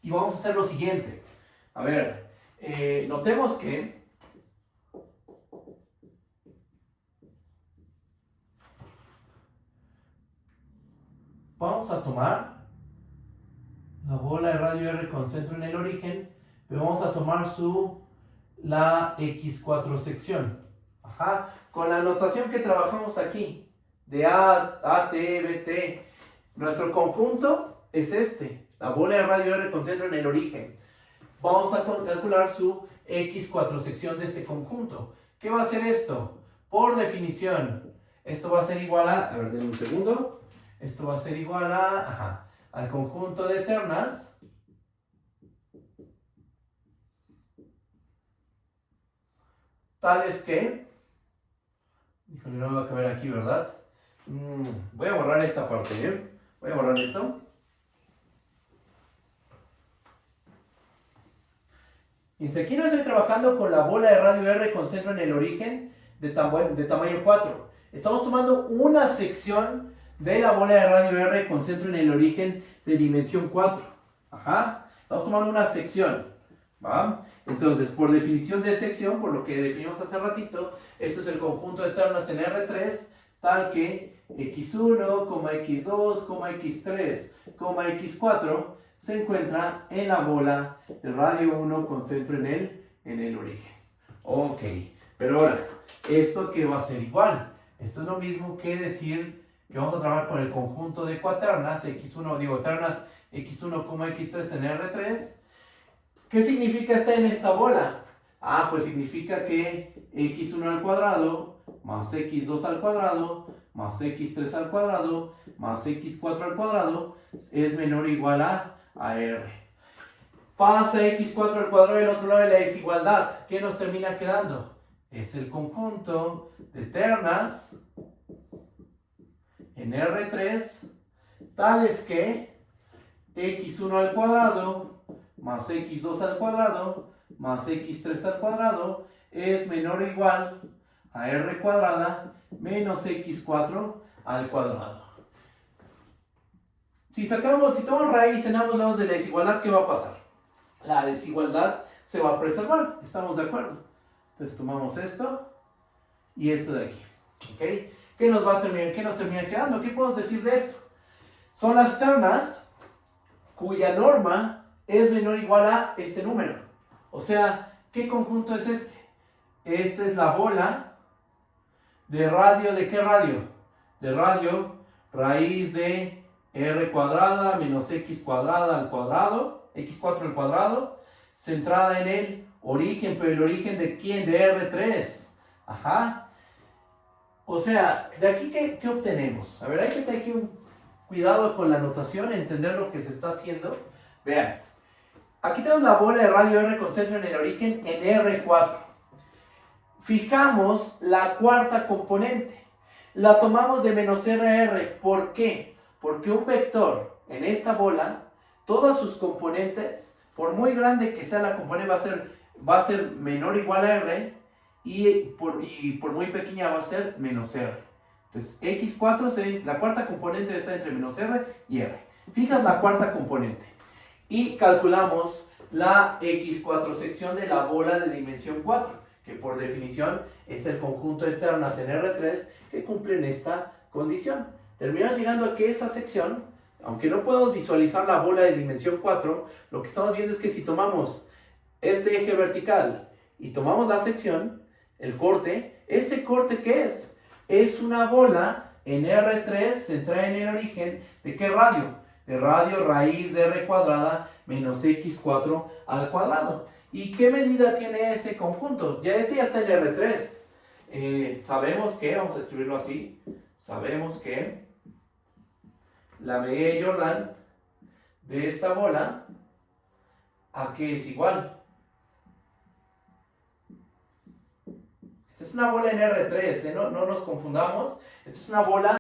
Y vamos a hacer lo siguiente. A ver, notemos que vamos a tomar la bola de radio R con centro en el origen, pero vamos a tomar su la X4 sección. Ajá. Con la notación que trabajamos aquí, de A, T, B, T. Nuestro conjunto es este. La bola de radio R concentra en el origen. Vamos a calcular su X4 sección de este conjunto. ¿Qué va a hacer esto? Por definición, esto va a ser igual a ver, denme un segundo. Esto va a ser igual al conjunto de ternas tales que, híjole, no me va a caber aquí, ¿verdad? Voy a borrar esta parte, ¿eh? Voy a borrar esto. Dice, aquí no estoy trabajando con la bola de radio R con centro en el origen de tamaño 4. Estamos tomando una sección de la bola de radio R con centro en el origen de dimensión 4. Ajá. Estamos tomando una sección. ¿Va? Entonces, por definición de sección, por lo que definimos hace ratito, este es el conjunto de ternas en R3, tal que X1, X2, X3, X4 se encuentra en la bola de radio 1 con centro en el origen. Ok, pero ahora, ¿esto qué va a ser igual? Esto es lo mismo que decir que vamos a trabajar con el conjunto de cuaternas, ternas X1, X3 en R3. ¿Qué significa estar en esta bola? Pues significa que X1 al cuadrado más X2 al cuadrado más X3 al cuadrado más X4 al cuadrado es menor o igual a R. Pasa X4 al cuadrado del otro lado de la desigualdad. ¿Qué nos termina quedando? Es el conjunto de ternas en R3 tales que X1 al cuadrado más X2 al cuadrado más X3 al cuadrado es menor o igual a R cuadrada menos X4 al cuadrado. Si tomamos raíz en ambos lados de la desigualdad, ¿qué va a pasar? La desigualdad se va a preservar, ¿estamos de acuerdo? Entonces tomamos esto y esto de aquí, ¿ok? ¿Qué nos termina quedando? ¿Qué podemos decir de esto? Son las ternas cuya norma es menor o igual a este número. O sea, ¿qué conjunto es este? Esta es la bola de radio, ¿de qué radio? De radio raíz de R cuadrada menos X cuadrada al cuadrado, X4 al cuadrado, centrada en el origen, pero el origen ¿de quién? De R3. Ajá. O sea, de aquí, ¿qué obtenemos? A ver, hay que tener aquí un cuidado con la notación, entender lo que se está haciendo. Vean, aquí tenemos la bola de radio R con centro en el origen en R4. Fijamos la cuarta componente. La tomamos de menos RR. ¿Por qué? Porque un vector en esta bola, todas sus componentes, por muy grande que sea la componente, va a ser menor o igual a R, y por muy pequeña va a ser menos R. Entonces, X4, la cuarta componente está entre menos R y R. Fijas la cuarta componente. Y calculamos la X4 sección de la bola de dimensión 4, que por definición es el conjunto de ternas en R3 que cumplen esta condición. Terminamos llegando a que esa sección, aunque no podemos visualizar la bola de dimensión 4, lo que estamos viendo es que si tomamos este eje vertical y tomamos la sección, el corte, ¿ese corte qué es? Es una bola en R3 centrada en el origen, ¿de qué radio? De radio raíz de R cuadrada menos X4 al cuadrado. ¿Y qué medida tiene ese conjunto? Ya está en R3. Sabemos que, vamos a escribirlo así, sabemos que la medida de Jordan de esta bola, ¿a qué es igual? Esta es una bola en R3, no nos confundamos. Esta es una bola